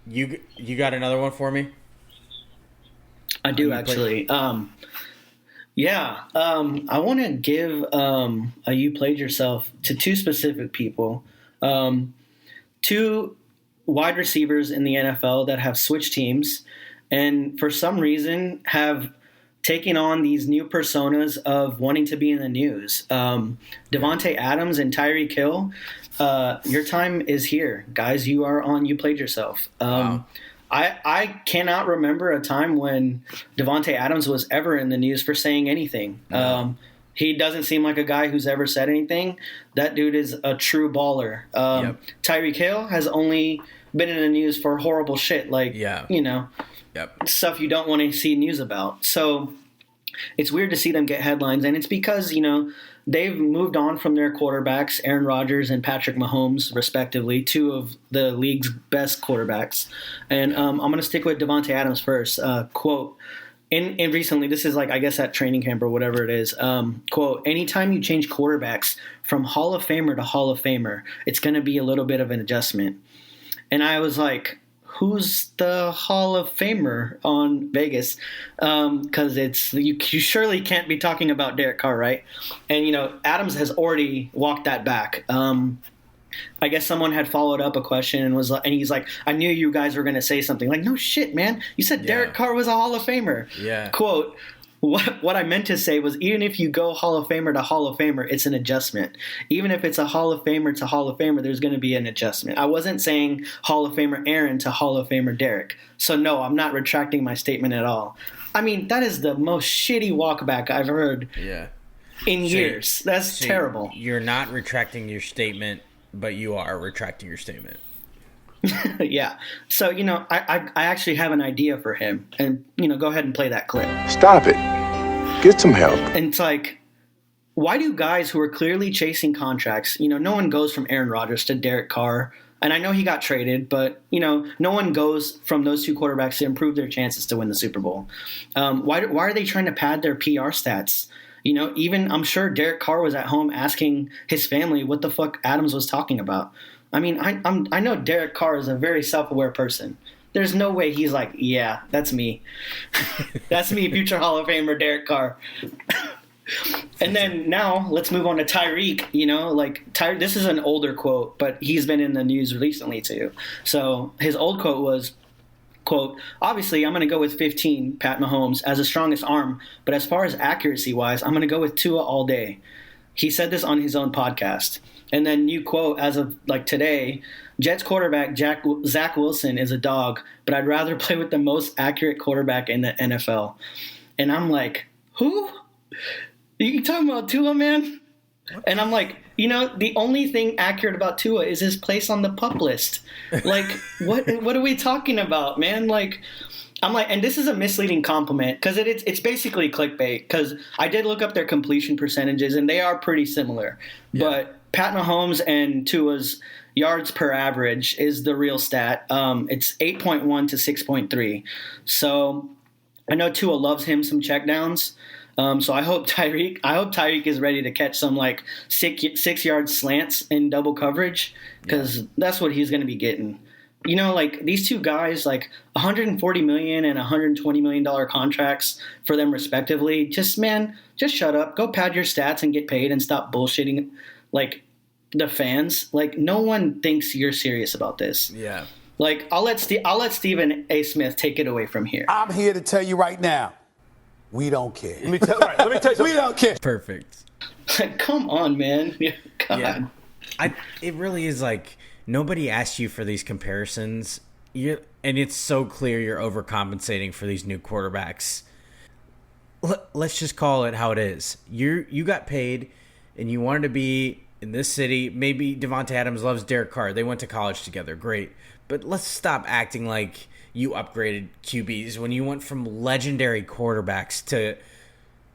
You got another one for me? I do, actually. I want to give a You Played Yourself to 2 specific people. 2 wide receivers in the NFL that have switched teams and for some reason have taking on these new personas of wanting to be in the news. Devontae Adams and Tyreek Hill, your time is here. Guys, you are on You Played Yourself. Wow. I cannot remember a time when Devontae Adams was ever in the news for saying anything. No. He doesn't seem like a guy who's ever said anything. That dude is a true baller. Tyreek Hill has only been in the news for horrible shit, like, stuff you don't want to see news about. So it's weird to see them get headlines, and it's because, they've moved on from their quarterbacks, Aaron Rodgers and Patrick Mahomes, respectively, 2 of the league's best quarterbacks. And I'm going to stick with Devontae Adams first. Quote, in recently, this is like, I guess at training camp or whatever it is, quote, anytime you change quarterbacks from Hall of Famer to Hall of Famer, it's going to be a little bit of an adjustment. And I was like, who's the Hall of Famer on Vegas? Because you surely can't be talking about Derek Carr, right? And, Adams has already walked that back. I guess someone had followed up a question and he's like, I knew you guys were going to say something. Like, no shit, man. You said Derek Carr was a Hall of Famer. Yeah. Quote, what I meant to say was, even if you go Hall of Famer to Hall of Famer, it's an adjustment. Even if it's a Hall of Famer to Hall of Famer, there's going to be an adjustment. I wasn't saying Hall of Famer Aaron to Hall of Famer Derek. So no, I'm not retracting my statement at all. I mean, that is the most shitty walkback I've heard in years. That's terrible. You're not retracting your statement, but you are retracting your statement. Yeah. So, I actually have an idea for him. And, go ahead and play that clip. Stop it. Get some help. And it's like, why do guys who are clearly chasing contracts, no one goes from Aaron Rodgers to Derek Carr. And I know he got traded, but, no one goes from those 2 quarterbacks to improve their chances to win the Super Bowl. Why are they trying to pad their PR stats? Even I'm sure Derek Carr was at home asking his family what the fuck Adams was talking about. I mean, I know Derek Carr is a very self-aware person. There's no way he's like, yeah, that's me. That's me, future Hall of Famer Derek Carr. And then now let's move on to Tyreek. This is an older quote, but he's been in the news recently too. So his old quote was, quote, obviously I'm going to go with 15, Pat Mahomes, as the strongest arm. But as far as accuracy-wise, I'm going to go with Tua all day. He said this on his own podcast. And then new quote as of today, Jets quarterback Zach Wilson is a dog, but I'd rather play with the most accurate quarterback in the NFL. And I'm like, who? You talking about Tua, man? And I'm like, the only thing accurate about Tua is his place on the PUP list. Like, what are we talking about, man? I'm like, and this is a misleading compliment because it's basically clickbait because I did look up their completion percentages and they are pretty similar. Yeah. But Pat Mahomes and Tua's yards per average is the real stat. It's 8.1 to 6.3. So I know Tua loves him some checkdowns. So I hope Tyreek is ready to catch some 6-yard slants in double coverage because that's what he's going to be getting. These 2 guys, $140 million and $120 million contracts for them respectively. Just shut up, go pad your stats and get paid and stop bullshitting. the fans, like, no one thinks you're serious about this. Yeah. Like, I'll let Stephen A. Smith take it away from here. I'm here to tell you right now, we don't care. Let me tell you something. We don't care. Perfect. Like, come on, man. God. Yeah. It really is like nobody asked you for these comparisons. And it's so clear you're overcompensating for these new quarterbacks. Let's just call it how it is. You got paid, and you wanted to be in this city. Maybe Devontae Adams loves Derek Carr. They went to college together. Great. But let's stop acting like you upgraded QBs when you went from legendary quarterbacks to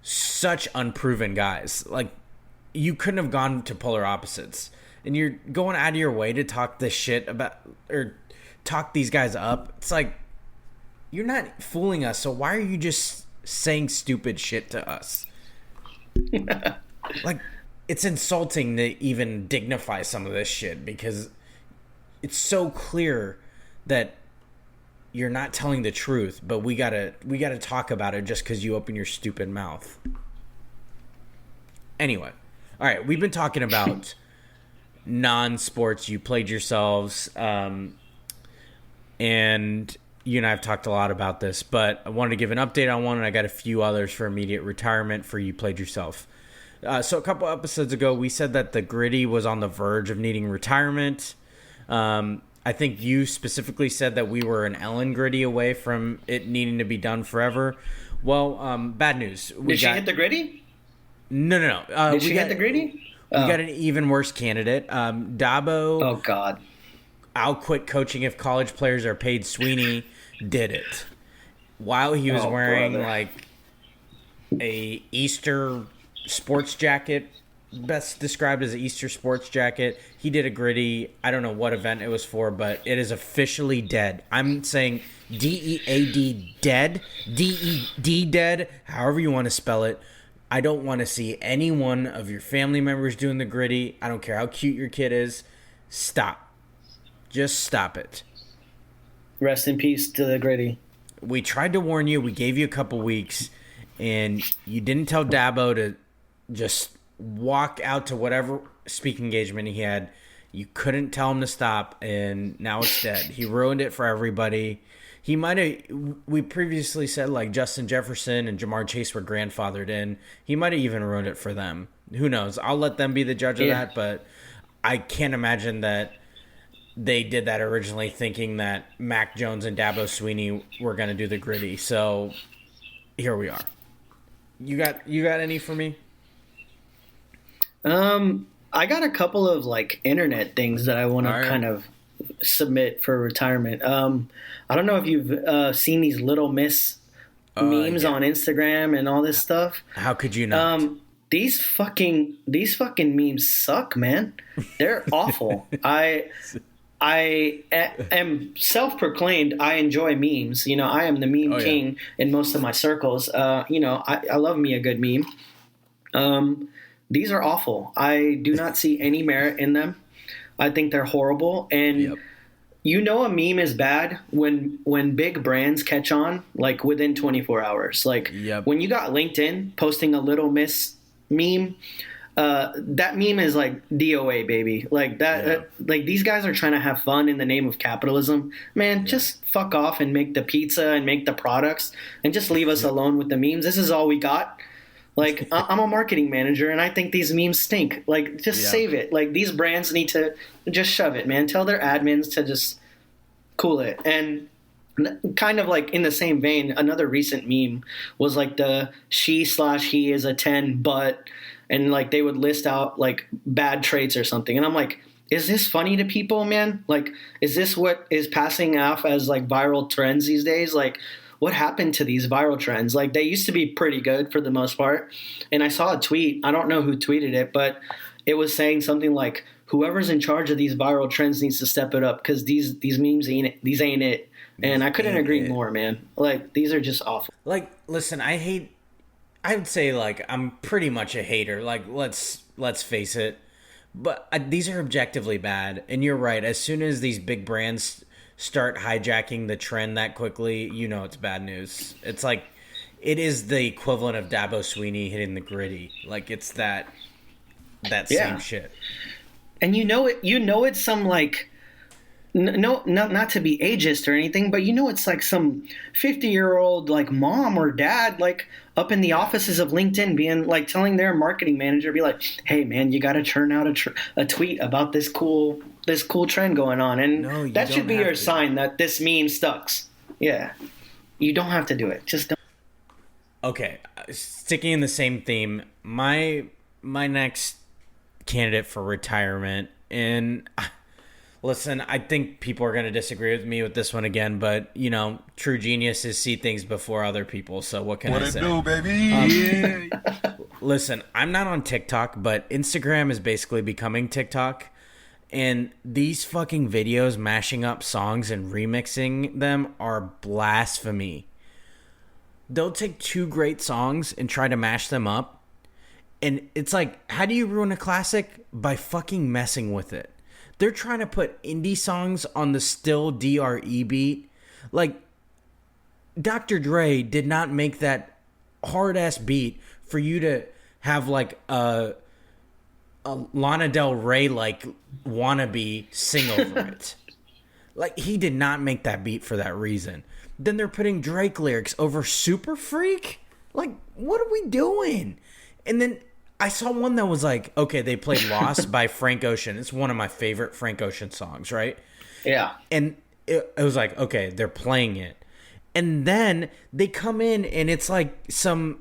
such unproven guys. Like, you couldn't have gone to polar opposites. And you're going out of your way to talk this shit about, or talk these guys up. It's like, you're not fooling us, so why are you just saying stupid shit to us? Like, it's insulting to even dignify some of this shit, because it's so clear that you're not telling the truth, but we gotta talk about it just because you open your stupid mouth. Anyway, all right, we've been talking about non-sports. You played yourselves, and you and I have talked a lot about this, but I wanted to give an update on one, and I got a few others for immediate retirement for You Played Yourself. So a couple episodes ago, we said that the Gritty was on the verge of needing retirement. I think you specifically said that we were an Ellen Gritty away from it needing to be done forever. Well, bad news. Did she hit the Gritty? No. Did she hit the Gritty? We got an even worse candidate. Dabo. Oh, God. I'll quit coaching if college players are paid. Sweeney did it while he was wearing like a Easter sports jacket, best described as an Easter sports jacket. He did a Gritty. I don't know what event it was for, but it is officially dead. I'm saying DEAD dead, DED dead, however you want to spell it. I don't want to see any one of your family members doing the Gritty. I don't care how cute your kid is. Stop. Just stop it. Rest in peace to the Gritty. We tried to warn you. We gave you a couple weeks, and you didn't tell Dabo to just walk out to whatever speaking engagement he had. You couldn't tell him to stop, and now it's dead. He ruined it for everybody. He might have, we previously said like Justin Jefferson and Jamar Chase were grandfathered in. He might have even ruined it for them. Who knows? I'll let them be the judge of that, but I can't imagine that they did that originally thinking that Mac Jones and Dabo Sweeney were going to do the Gritty. So here we are. You got any for me? I got a couple of like internet things that I want to kind of submit for retirement. I don't know if you've seen these Little Miss memes on Instagram and all this stuff. How could you not? These fucking memes suck, man. They're awful. I am self-proclaimed. I enjoy memes. You know, I am the meme king in most of my circles. You know, I love me a good meme. These are awful. I do not see any merit in them. I think they're horrible. And you know a meme is bad when big brands catch on, like within 24 hours. Like when you got LinkedIn posting a Little Miss meme, that meme is like DOA, baby. Like that, like these guys are trying to have fun in the name of capitalism. Man, just fuck off and make the pizza and make the products and just leave us alone with the memes. This is all we got. Like, I'm a marketing manager, and I think these memes stink. Like, just save it. Like, these brands need to just shove it, man. Tell their admins to just cool it. And kind of like in the same vein, another recent meme was like the she/he is a 10, but, and like they would list out like bad traits or something. And I'm like, is this funny to people, man? Like, is this what is passing off as like viral trends these days? Like, what happened to these viral trends? Like, they used to be pretty good for the most part. And I saw a tweet. I don't know who tweeted it, but it was saying something like, whoever's in charge of these viral trends needs to step it up because these memes ain't it. These ain't it. And I couldn't agree more, man. Like, these are just awful. Like, listen, I would say, like, I'm pretty much a hater. Like, let's face it. But these are objectively bad. And you're right. As soon as these big brands start hijacking the trend that quickly, you know it's bad news. It's like, it is the equivalent of Dabo Sweeney hitting the Gritty. Like, it's that same shit. and it's some like no, not to be ageist or anything, but it's like some 50-year-old like mom or dad like up in the offices of LinkedIn being like telling their marketing manager, be like, hey man, you got to churn out a tweet about this cool trend going on, and that should be your sign that this meme stucks. Yeah, you don't have to do it. Just don't. Okay, sticking in the same theme, my next candidate for retirement, and listen, I think people are going to disagree with me with this one again, but, true geniuses see things before other people, so what can I say? What it do, baby? Listen, I'm not on TikTok, but Instagram is basically becoming TikTok, and these fucking videos mashing up songs and remixing them are blasphemy. They'll take two great songs and try to mash them up, and it's like, how do you ruin a classic? By fucking messing with it. They're trying to put indie songs on the still DRE beat. Like, Dr. Dre did not make that hard-ass beat for you to have, like, a Lana Del Rey, like, wannabe sing over it. Like, he did not make that beat for that reason. Then they're putting Drake lyrics over Super Freak? Like, what are we doing? And then I saw one that was like, okay, they played Lost by Frank Ocean. It's one of my favorite Frank Ocean songs, right? Yeah. And it was like, okay, they're playing it. And then they come in and it's like some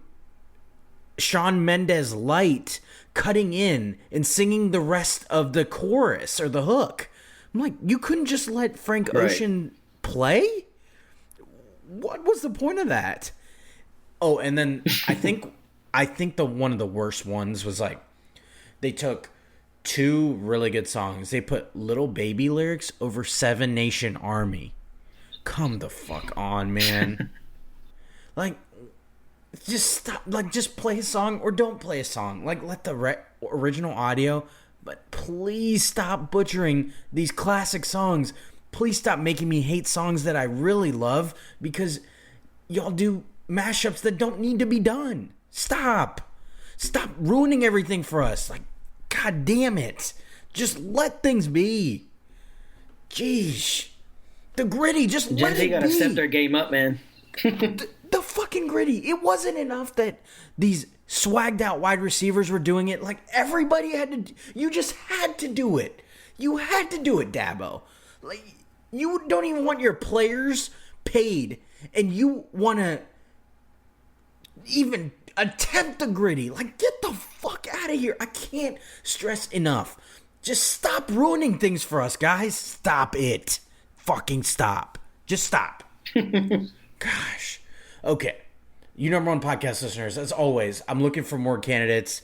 Shawn Mendes light cutting in and singing the rest of the chorus or the hook. I'm like, you couldn't just let Frank Ocean play? What was the point of that? Oh, and then I think the one of the worst ones was like, they took two really good songs. They put Little Baby lyrics over Seven Nation Army. Come the fuck on, man. Like, just stop. Like, just play a song or don't play a song. Like, let the original audio. But please stop butchering these classic songs. Please stop making me hate songs that I really love because y'all do mashups that don't need to be done. Stop ruining everything for us. Like, god damn it. Just let things be. Jeez. The Gritty, just let it be. Gen Z gotta step their game up, man. the fucking Gritty. It wasn't enough that these swagged out wide receivers were doing it. Like, everybody had to. You just had to do it. You had to do it, Dabo. Like, you don't even want your players paid, and you want to even attempt the Gritty. Like, get the fuck out of here. I can't stress enough. Just stop ruining things for us, guys. Stop it. Fucking stop. Just stop. Gosh. Okay. You number one podcast listeners, as always, I'm looking for more candidates.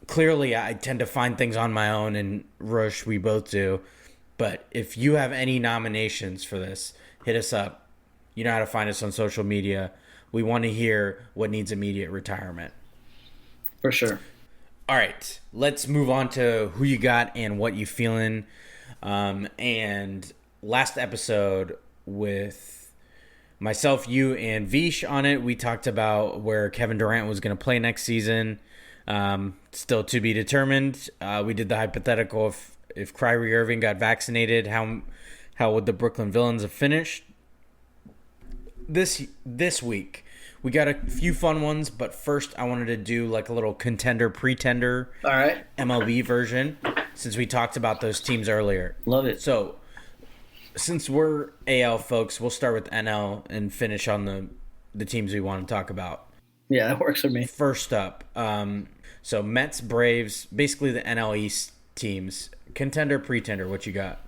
Clearly, I tend to find things on my own, and Rush, we both do. But if you have any nominations for this, hit us up. You know how to find us on social media. We want to hear what needs immediate retirement. For sure. All right. Let's move on to who you got and what you feeling. And last episode with myself, you, and Vish on it, we talked about where Kevin Durant was going to play next season. Still to be determined. We did the hypothetical if Kyrie Irving got vaccinated, how would the Brooklyn Villains have finished? This week, we got a few fun ones, but first I wanted to do like a little contender pretender, all right, MLB version, since we talked about those teams earlier. Love it. So, since we're AL folks, we'll start with NL and finish on the teams we want to talk about. Yeah, that works for me. First up, so Mets, Braves, basically the NL East teams. Contender, pretender, what you got?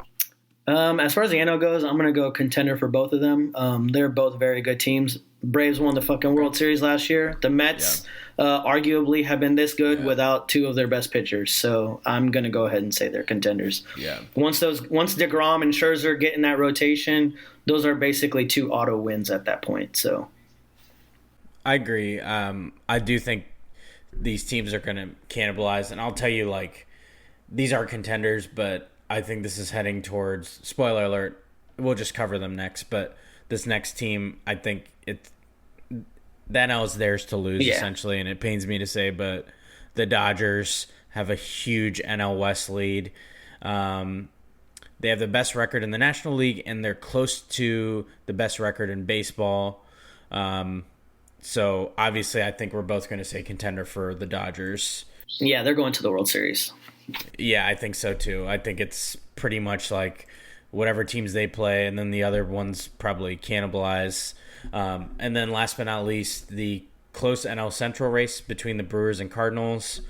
As far as the NL goes, I'm going to go contender for both of them. They're both very good teams. Braves won the fucking World Series last year. The Mets arguably have been this good without two of their best pitchers. So I'm going to go ahead and say they're contenders. Yeah. Once DeGrom and Scherzer get in that rotation, those are basically two auto wins at that point. So I agree. I do think these teams are going to cannibalize. And I'll tell you, like, these are contenders, but I think this is heading towards, spoiler alert, we'll just cover them next, but this next team, I think the NL is theirs to lose, essentially, and it pains me to say, but the Dodgers have a huge NL West lead. They have the best record in the National League, and they're close to the best record in baseball. So obviously, I think we're both going to say contender for the Dodgers. Yeah, they're going to the World Series. Yeah, I think so too. I think it's pretty much like whatever teams they play, and then the other ones probably cannibalize. And then last but not least, the close NL Central race between the Brewers and Cardinals.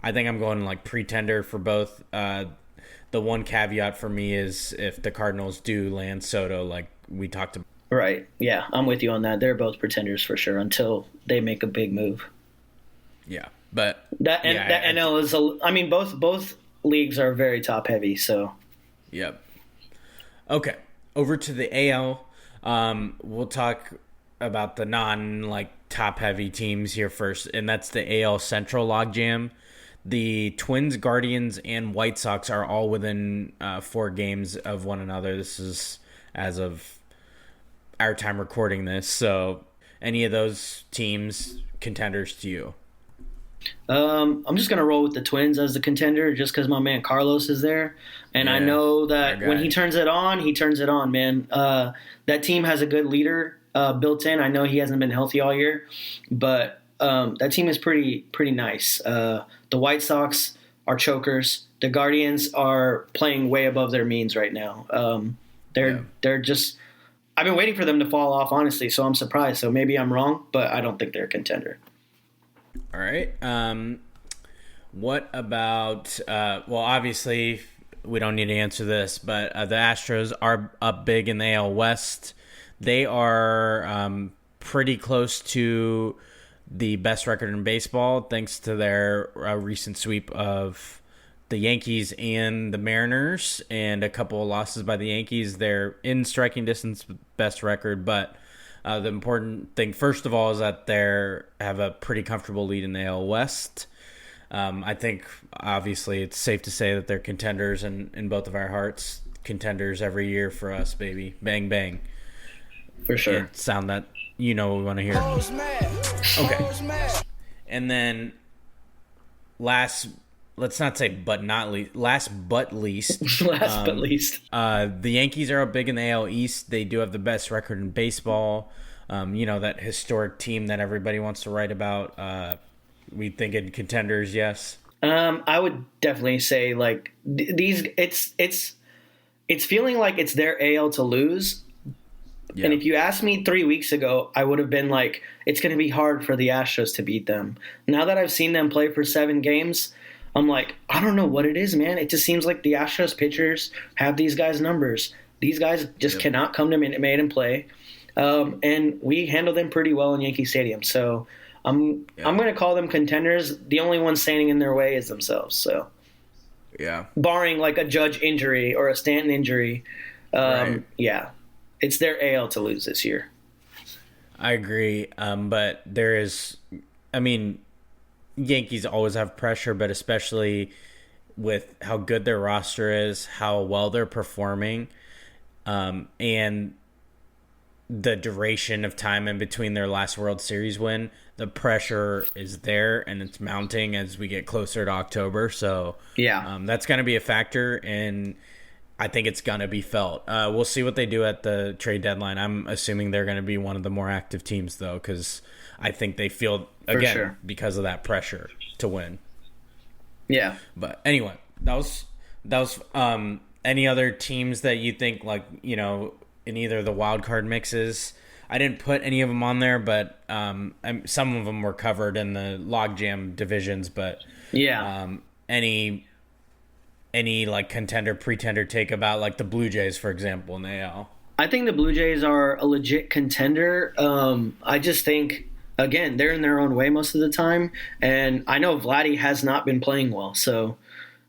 I think I'm going like pretender for both. The one caveat for me is if the Cardinals do land Soto, like we talked about. Right. Yeah, I'm with you on that. They're both pretenders for sure until they make a big move. Yeah, but that NL is both leagues are very top heavy. So. Yep. Okay, over to the AL. We'll talk about the top heavy teams here first, and that's the AL Central logjam. The Twins, Guardians, and White Sox are all within 4 games of one another. This is as of our time recording this. So, any of those teams contenders to you? I'm just gonna roll with the Twins as the contender, just because my man Carlos is there, and I know that when he turns it on, man. That team has a good leader built in. I know he hasn't been healthy all year, but that team is pretty nice. The White Sox are chokers. The Guardians are playing way above their means right now. They're just. I've been waiting for them to fall off, honestly, so I'm surprised. So maybe I'm wrong, but I don't think they're a contender. All right. What about? Obviously, we don't need to answer this, but the Astros are up big in the AL West. They are pretty close to the best record in baseball, thanks to their recent sweep of the Yankees and the Mariners, and a couple of losses by the Yankees. They're in striking distance with best record, but the important thing, first of all, is that they have a pretty comfortable lead in the AL West. I think, obviously, it's safe to say that they're contenders in both of our hearts. Contenders every year for us, baby. Bang, bang. For sure. And sound that you know what we want to hear. Okay. And then last but least. Last but least. The Yankees are up big in the AL East. They do have the best record in baseball. That historic team that everybody wants to write about. We think in contenders, yes. I would definitely say these. It's feeling like it's their AL to lose. Yeah. And if you asked me 3 weeks ago, I would have been like, it's going to be hard for the Astros to beat them. Now that I've seen them play for 7 games, I'm like, I don't know what it is, man. It just seems like the Astros pitchers have these guys' numbers. These guys just cannot come to Minute Maid and play. And we handle them pretty well in Yankee Stadium. So I'm going to call them contenders. The only one standing in their way is themselves. So barring like a Judge injury or a Stanton injury, it's their AL to lose this year. I agree. But there is, Yankees always have pressure, but especially with how good their roster is, how well they're performing, and the duration of time in between their last World Series win, the pressure is there and it's mounting as we get closer to October. So that's going to be a factor, and I think it's going to be felt. We'll see what they do at the trade deadline. I'm assuming they're going to be one of the more active teams, though, because I think they feel, again, because of that pressure to win. Yeah. But anyway, that was any other teams that you think, in either the wild card mixes? I didn't put any of them on there, but some of them were covered in the logjam divisions. But any contender, pretender take about the Blue Jays, for example, in the AL? I think the Blue Jays are a legit contender. I just think, again, they're in their own way most of the time. And I know Vladdy has not been playing well. So,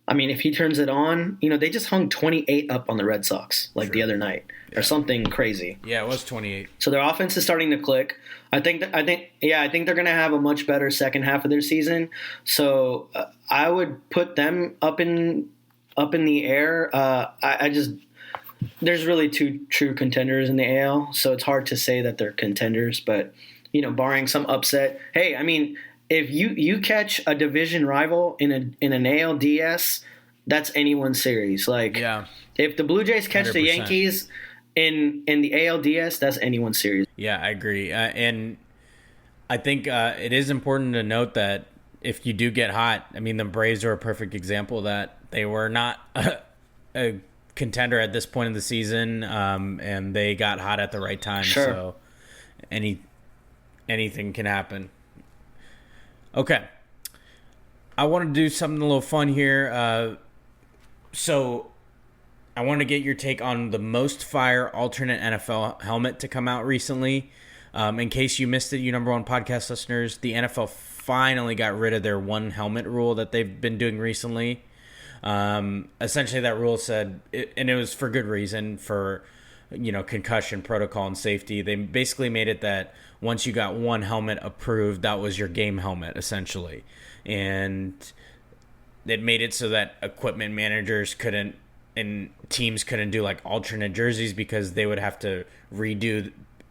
if he turns it on, they just hung 28 up on the Red Sox the other night or something crazy. Yeah, it was 28. So their offense is starting to click. I think they're going to have a much better second half of their season. So I would put them up in the air. There's really 2 true contenders in the AL, so it's hard to say that they're contenders. But barring some upset, hey, if you catch a division rival in an ALDS that's anyone's series. Like, if the Blue Jays catch the 100%. Yankees in the ALDS, that's anyone's series. Yeah, I agree. And I think it is important to note that if you do get hot, I mean, the Braves are a perfect example of that. They were not a contender at this point in the season, and they got hot at the right time. Sure. So anything can happen. Okay. I want to do something a little fun here. So I want to get your take on the most fire alternate NFL helmet to come out recently. In case you missed it, you number one podcast listeners, the NFL finally got rid of their one helmet rule that they've been doing recently. Essentially, that rule said, and it was for good reason, for concussion protocol and safety. They basically made it that once you got one helmet approved, that was your game helmet, essentially. And it made it so that equipment managers couldn't, and teams couldn't do like alternate jerseys because they would have to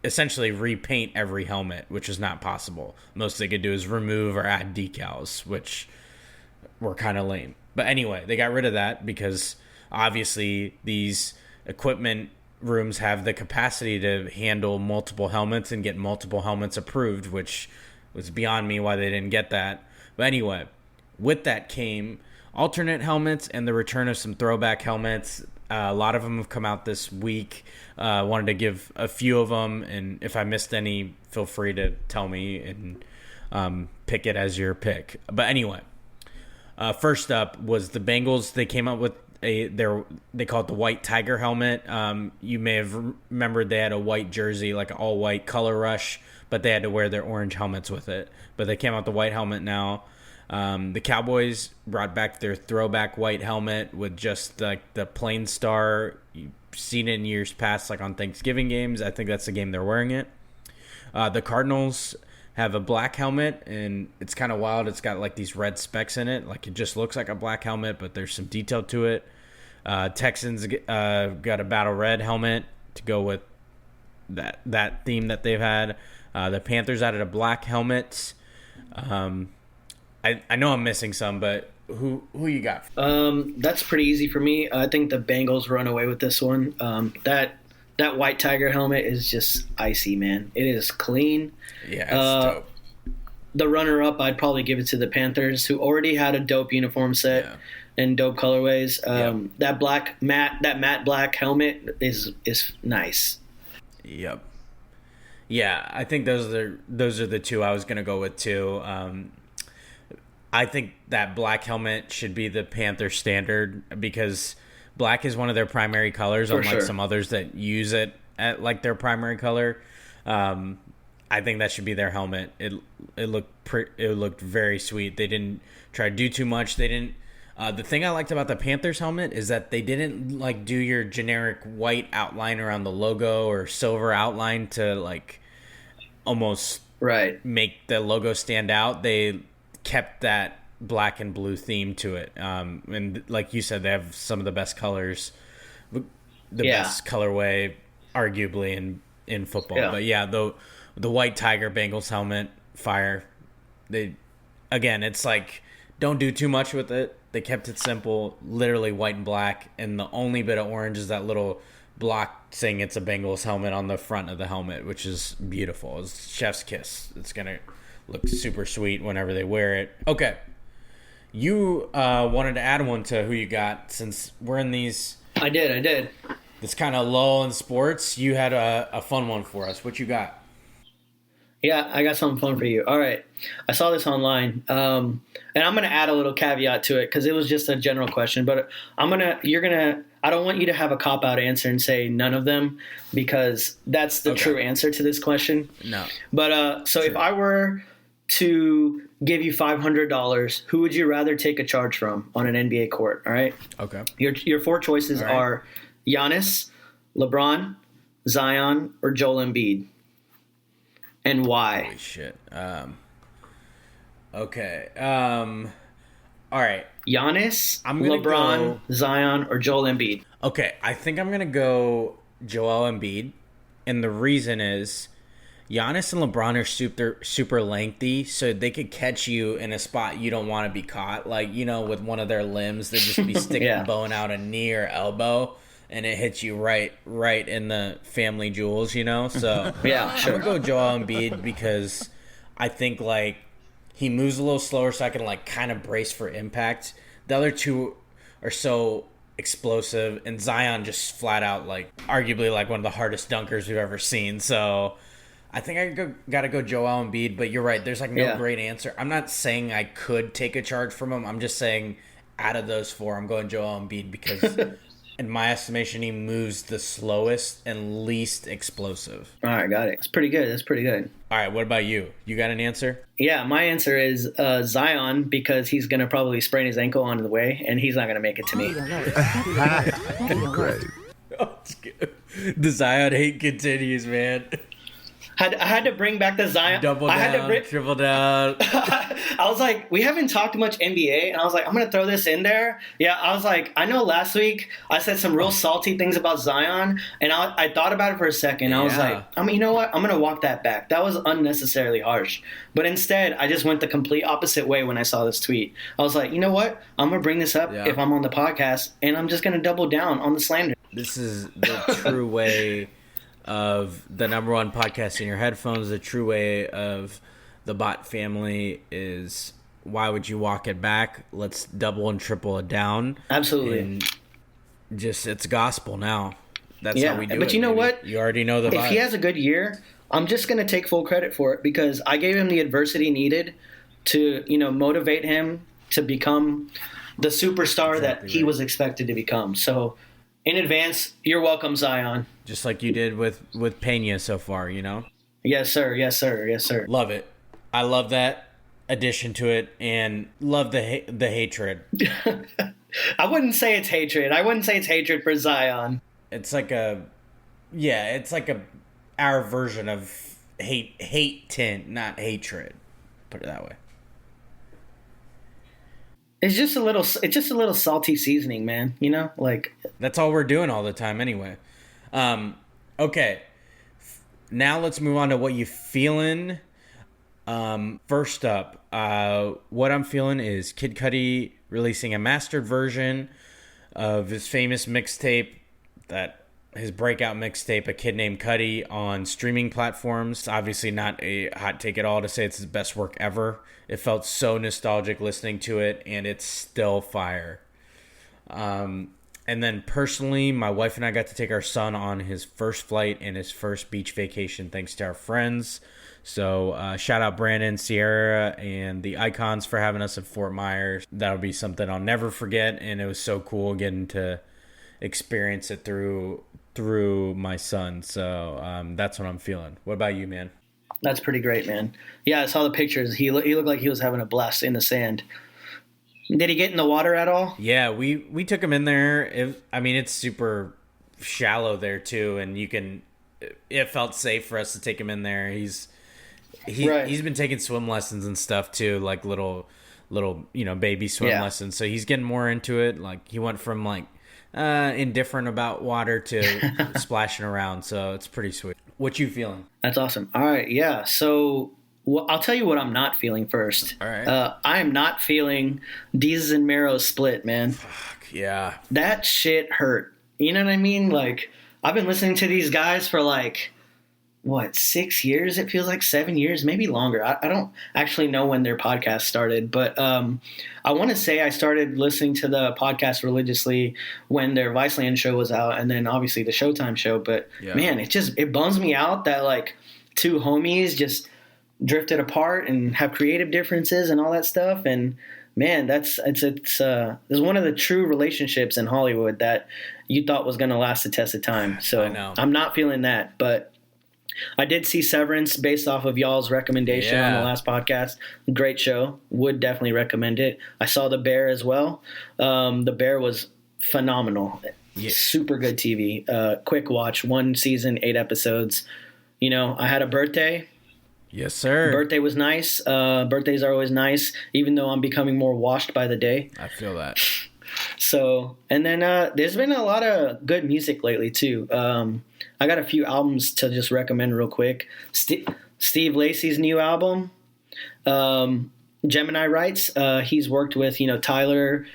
essentially repaint every helmet, which is not possible. Most they could do is remove or add decals, which were kind of lame. But anyway, they got rid of that because obviously these equipment rooms have the capacity to handle multiple helmets and get multiple helmets approved, which was beyond me why they didn't get that. But anyway, with that came alternate helmets and the return of some throwback helmets. A lot of them have come out this week. Wanted to give a few of them, and if I missed any, feel free to tell me and pick it as your pick. But anyway, first up was the Bengals. They came up with they call it the White Tiger helmet. You may have remembered they had a white jersey, like an all white color rush, but they had to wear their orange helmets with it. But they came out the white helmet now. The Cowboys brought back their throwback white helmet with just like the plain star. You've seen it in years past, like on Thanksgiving games. I think that's the game they're wearing it. The Cardinals have a black helmet, and it's kind of wild. It's got like these red specks in it. Like it just looks like a black helmet, but there's some detail to it. Texans got a battle red helmet to go with that theme that they've had. The Panthers added a black helmet. I know I'm missing some, but who you got? That's pretty easy for me. I think the Bengals run away with this one. That White Tiger helmet is just icy, man. It is clean. Yeah, it's dope. The runner-up, I'd probably give it to the Panthers, who already had a dope uniform set and dope colorways. That matte black helmet is nice. Yep. Yeah, I think those are the two I was gonna go with too. I think that black helmet should be the Panther standard because black is one of their primary colors, unlike some others that use it at like their primary color. I think that should be their helmet. It looked very sweet. They didn't try to do too much. They didn't. The thing I liked about the Panthers helmet is that they didn't like do your generic white outline around the logo or silver outline to like almost make the logo stand out. They kept that black and blue theme to it. And like you said, they have some of the best colors, the best colorway, arguably in football. Yeah. But yeah, the White Tiger Bengals helmet, fire. It's like, don't do too much with it. They kept it simple, literally white and black. And the only bit of orange is that little block saying it's a Bengals helmet on the front of the helmet, which is beautiful. It's chef's kiss. It's going to look super sweet whenever they wear it. Okay. You wanted to add one to who you got since we're in these... I did. This kind of lull in sports. You had a fun one for us. What you got? Yeah, I got something fun for you. All right. I saw this online. And I'm going to add a little caveat to it because it was just a general question. But I don't want you to have a cop-out answer and say none of them because that's the true answer to this question. No. But if I were to give you $500, who would you rather take a charge from on an NBA court? All right. Okay. Your four choices are Giannis, LeBron, Zion, or Joel Embiid, and why? Holy shit. Okay. All right. Giannis, LeBron, Zion, or Joel Embiid? Okay, I think I'm gonna go Joel Embiid, and the reason is Giannis and LeBron are super lengthy, so they could catch you in a spot you don't want to be caught. Like, with one of their limbs, they'd just be sticking bone out a knee or elbow, and it hits you right in the family jewels, So Yeah, sure. I'm gonna go Joel Embiid because I think like he moves a little slower, so I can like kind of brace for impact. The other two are so explosive, and Zion just flat out like arguably like one of the hardest dunkers we've ever seen. So I think I gotta go Joel Embiid, but you're right. There's like no great answer. I'm not saying I could take a charge from him. I'm just saying out of those four, I'm going Joel Embiid because in my estimation, he moves the slowest and least explosive. All right, got it. It's pretty good. That's pretty good. All right, what about you? You got an answer? Yeah, my answer is Zion because he's going to probably sprain his ankle on the way, and he's not going to make it to me. Teddy alert. Teddy alert. Teddy alert. Oh, it's good. The Zion hate continues, man. I had to bring back the Zion. Double down, triple down. I was like, we haven't talked much NBA, and I was like, I'm going to throw this in there. Yeah, I was like, I know last week I said some real salty things about Zion, and I thought about it for a second. I was like, you know what? I'm going to walk that back. That was unnecessarily harsh. But instead, I just went the complete opposite way when I saw this tweet. I was like, you know what? I'm going to bring this up if I'm on the podcast, and I'm just going to double down on the slander. This is the true way of the number one podcast in your headphones. The true way of the bot family is, why would you walk it back? Let's double and triple it down. Absolutely. And just, it's gospel now. That's how we do it. But you know what? You already know the vibe. If he has a good year, I'm just going to take full credit for it because I gave him the adversity needed to, motivate him to become the superstar that he was expected to become. So in advance, you're welcome, Zion. Just like you did with Pena so far, Yes, sir. Yes, sir. Yes, sir. Love it. I love that addition to it, and love the hatred. I wouldn't say it's hatred. I wouldn't say it's hatred for Zion. It's like our version of hate tint, not hatred. Put it that way. It's just a little salty seasoning, man. Like that's all we're doing all the time anyway. Okay. Now let's move on to what you feeling. First up, what I'm feeling is Kid Cudi releasing a mastered version of his famous mixtape, his breakout mixtape, A Kid Named Cudi, on streaming platforms. Obviously not a hot take at all to say it's his best work ever. It felt so nostalgic listening to it, and it's still fire. And then personally, my wife and I got to take our son on his first flight and his first beach vacation thanks to our friends. So shout out Brandon, Sierra, and the Icons for having us in Fort Myers. That'll be something I'll never forget, and it was so cool getting to experience it through my son. So that's what I'm feeling. What about you, man? That's pretty great, man. Yeah, I saw the pictures. He looked like he was having a blast in the sand. Did he get in the water at all? Yeah, we took him in there. It's super shallow there too, and it felt safe for us to take him in there. He's been taking swim lessons and stuff too, like little baby swim lessons. So he's getting more into it. Like he went from like indifferent about water to splashing around. So it's pretty sweet. What you feeling? That's awesome. All right, yeah. So I'll tell you what I'm not feeling first. All right. I am not feeling Deezus and Mero's split, man. Fuck, yeah. That shit hurt. You know what I mean? Like, I've been listening to these guys for 6 years? It feels like 7 years, maybe longer. I don't actually know when their podcast started, but I want to say I started listening to the podcast religiously when their Viceland show was out, and then obviously the Showtime show. But man, it bums me out that two homies just drifted apart and have creative differences and all that stuff. And man, it's one of the true relationships in Hollywood that you thought was going to last the test of time. So I'm not feeling that, but I did see Severance based off of y'all's recommendation on the last podcast. Great show. Would definitely recommend it. I saw The Bear as well. The Bear was phenomenal. Yeah. Super good TV. Quick watch. 1 season, 8 episodes. I had a birthday. Yes, sir. Birthday was nice. Birthdays are always nice, even though I'm becoming more washed by the day. I feel that. So, and then there's been a lot of good music lately too. I got a few albums to just recommend real quick. Steve Lacy's new album, Gemini Rights. He's worked with, Tyler,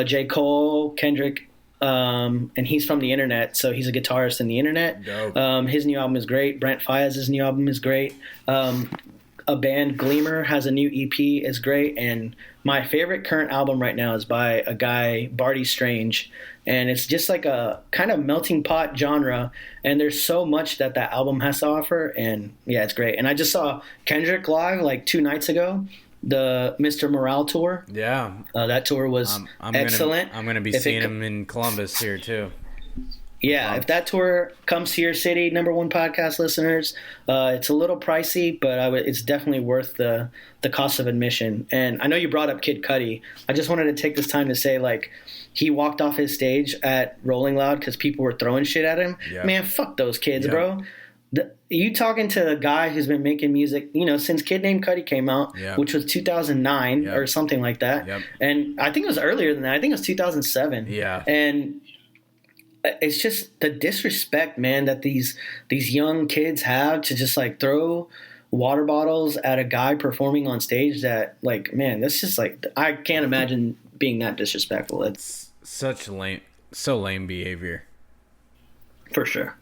J. Cole, Kendrick, and he's from the internet, so he's a guitarist in the internet. His new album is great. Brent Faiyaz's new album is great. A band, Gleamer, has a new EP, is great. And my favorite current album right now is by a guy, Barty Strange, and it's just like a kind of melting pot genre, and there's so much that album has to offer, and yeah, it's great. And I just saw Kendrick live like 2 nights ago, the Mr. Morale tour. Yeah. That tour was excellent. I'm going to be seeing him in Columbus here too. Yeah, if that tour comes to your city, number one podcast listeners, it's a little pricey, but it's definitely worth the cost of admission. And I know you brought up Kid Cudi. I just wanted to take this time to say, like, he walked off his stage at Rolling Loud because people were throwing shit at him. Yeah. Man, fuck those kids, bro. You talking to a guy who's been making music, since Kid Named Cudi came out, which was 2009 or something like that. Yep. And I think it was earlier than that. I think it was 2007. Yeah. And it's just the disrespect, man, that these young kids have to just like throw water bottles at a guy performing on stage. That, like, man, that's just like, I can't imagine being that disrespectful. It's such lame behavior. For sure.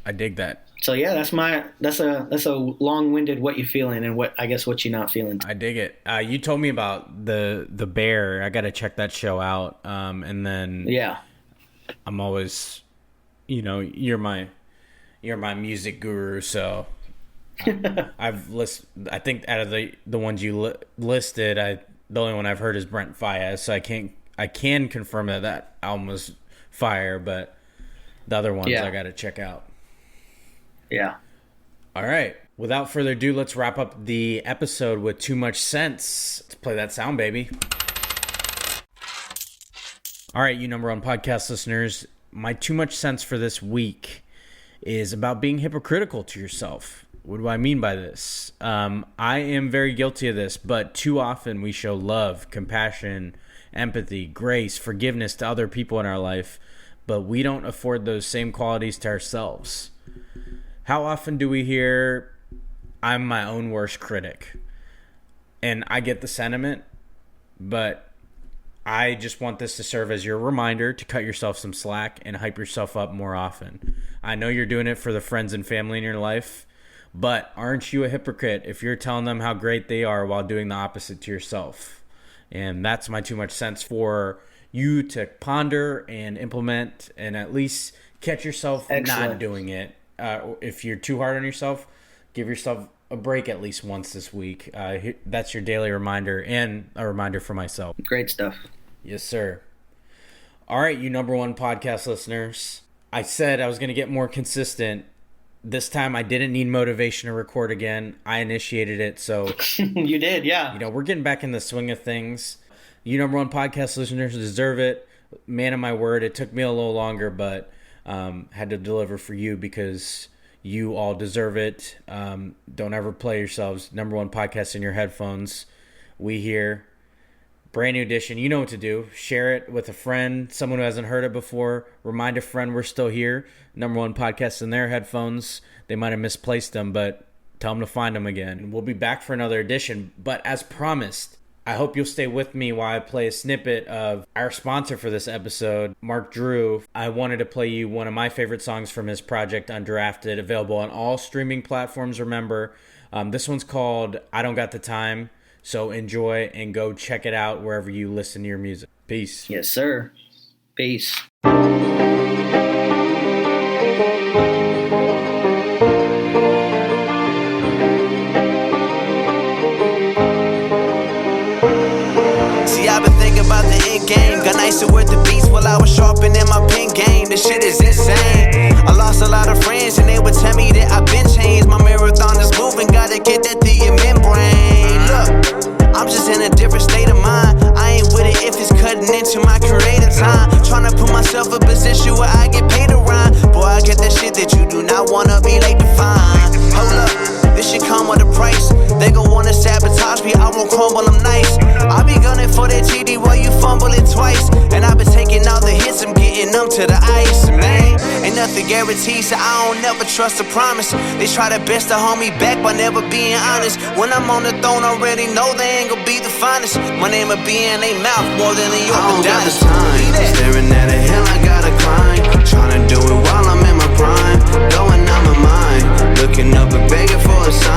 I dig that. So yeah, that's a long-winded what you feeling and what you not feeling. I dig it. You told me about the Bear. I got to check that show out. And then I'm always, you're my music guru, so I've listened. I think out of the ones you listed, the only one I've heard is Brent Faiyaz, so I can confirm that album was fire, but the other ones I got to check out. Yeah. All right. Without further ado, let's wrap up the episode with Too Much Sense. Let's play that sound, baby. All right, you number one podcast listeners, my Too Much Sense for this week is about being hypocritical to yourself. What do I mean by this? I am very guilty of this, but too often we show love, compassion, empathy, grace, forgiveness to other people in our life, but we don't afford those same qualities to ourselves. How often do we hear, I'm my own worst critic? And I get the sentiment, but I just want this to serve as your reminder to cut yourself some slack and hype yourself up more often. I know you're doing it for the friends and family in your life, but aren't you a hypocrite if you're telling them how great they are while doing the opposite to yourself? And that's my Too Much Sense for you to ponder and implement and at least catch yourself not doing it. If you're too hard on yourself, give yourself a break at least once this week. That's your daily reminder and a reminder for myself. Great stuff. Yes, sir. All right, you number one podcast listeners. I said I was going to get more consistent. This time I didn't need motivation to record again. I initiated it, so... You did, yeah. We're getting back in the swing of things. You number one podcast listeners deserve it. Man of my word, it took me a little longer, but... had to deliver for you because you all deserve it. Don't ever play yourselves. Number one podcast in your headphones. We here. Brand new edition. You know what to do. Share it with a friend, someone who hasn't heard it before. Remind a friend we're still here. Number one podcast in their headphones. They might have misplaced them, but tell them to find them again. We'll be back for another edition. But as promised, I hope you'll stay with me while I play a snippet of our sponsor for this episode, Mark Drew. I wanted to play you one of my favorite songs from his project, Undrafted, available on all streaming platforms, remember. This one's called I Don't Got the Time, so enjoy and go check it out wherever you listen to your music. Peace. Yes, sir. Peace. About the end game, got nicer with the beats while I was sharpening my pen game. This shit is insane. I lost a lot of friends and they would tell me that I've been changed. My marathon is moving, gotta get that through your membrane. Look, I'm just in a different state of mind. I ain't with it if it's cutting into my creative time. Tryna put myself in a position where I get paid to rhyme. Boy, I get that shit that you do not wanna be late to find. Hold up, this shit come with a price. They gon' wanna sabotage me, I won't crumble, I'm nice. I be gunning for that TD while you fumble it twice. And I've been taking all the hits, I'm getting them to the ice, man. Ain't nothing guaranteed, so I don't never trust a promise. They try their best to hold me back by never being honest. When I'm on the throne, already know they ain't gonna be the finest. My name will be in their mouth more than in your I don't got the time, staring at a hill I gotta climb. Trying to do it while I'm in my prime, going out my mind. Looking up and begging for a sign.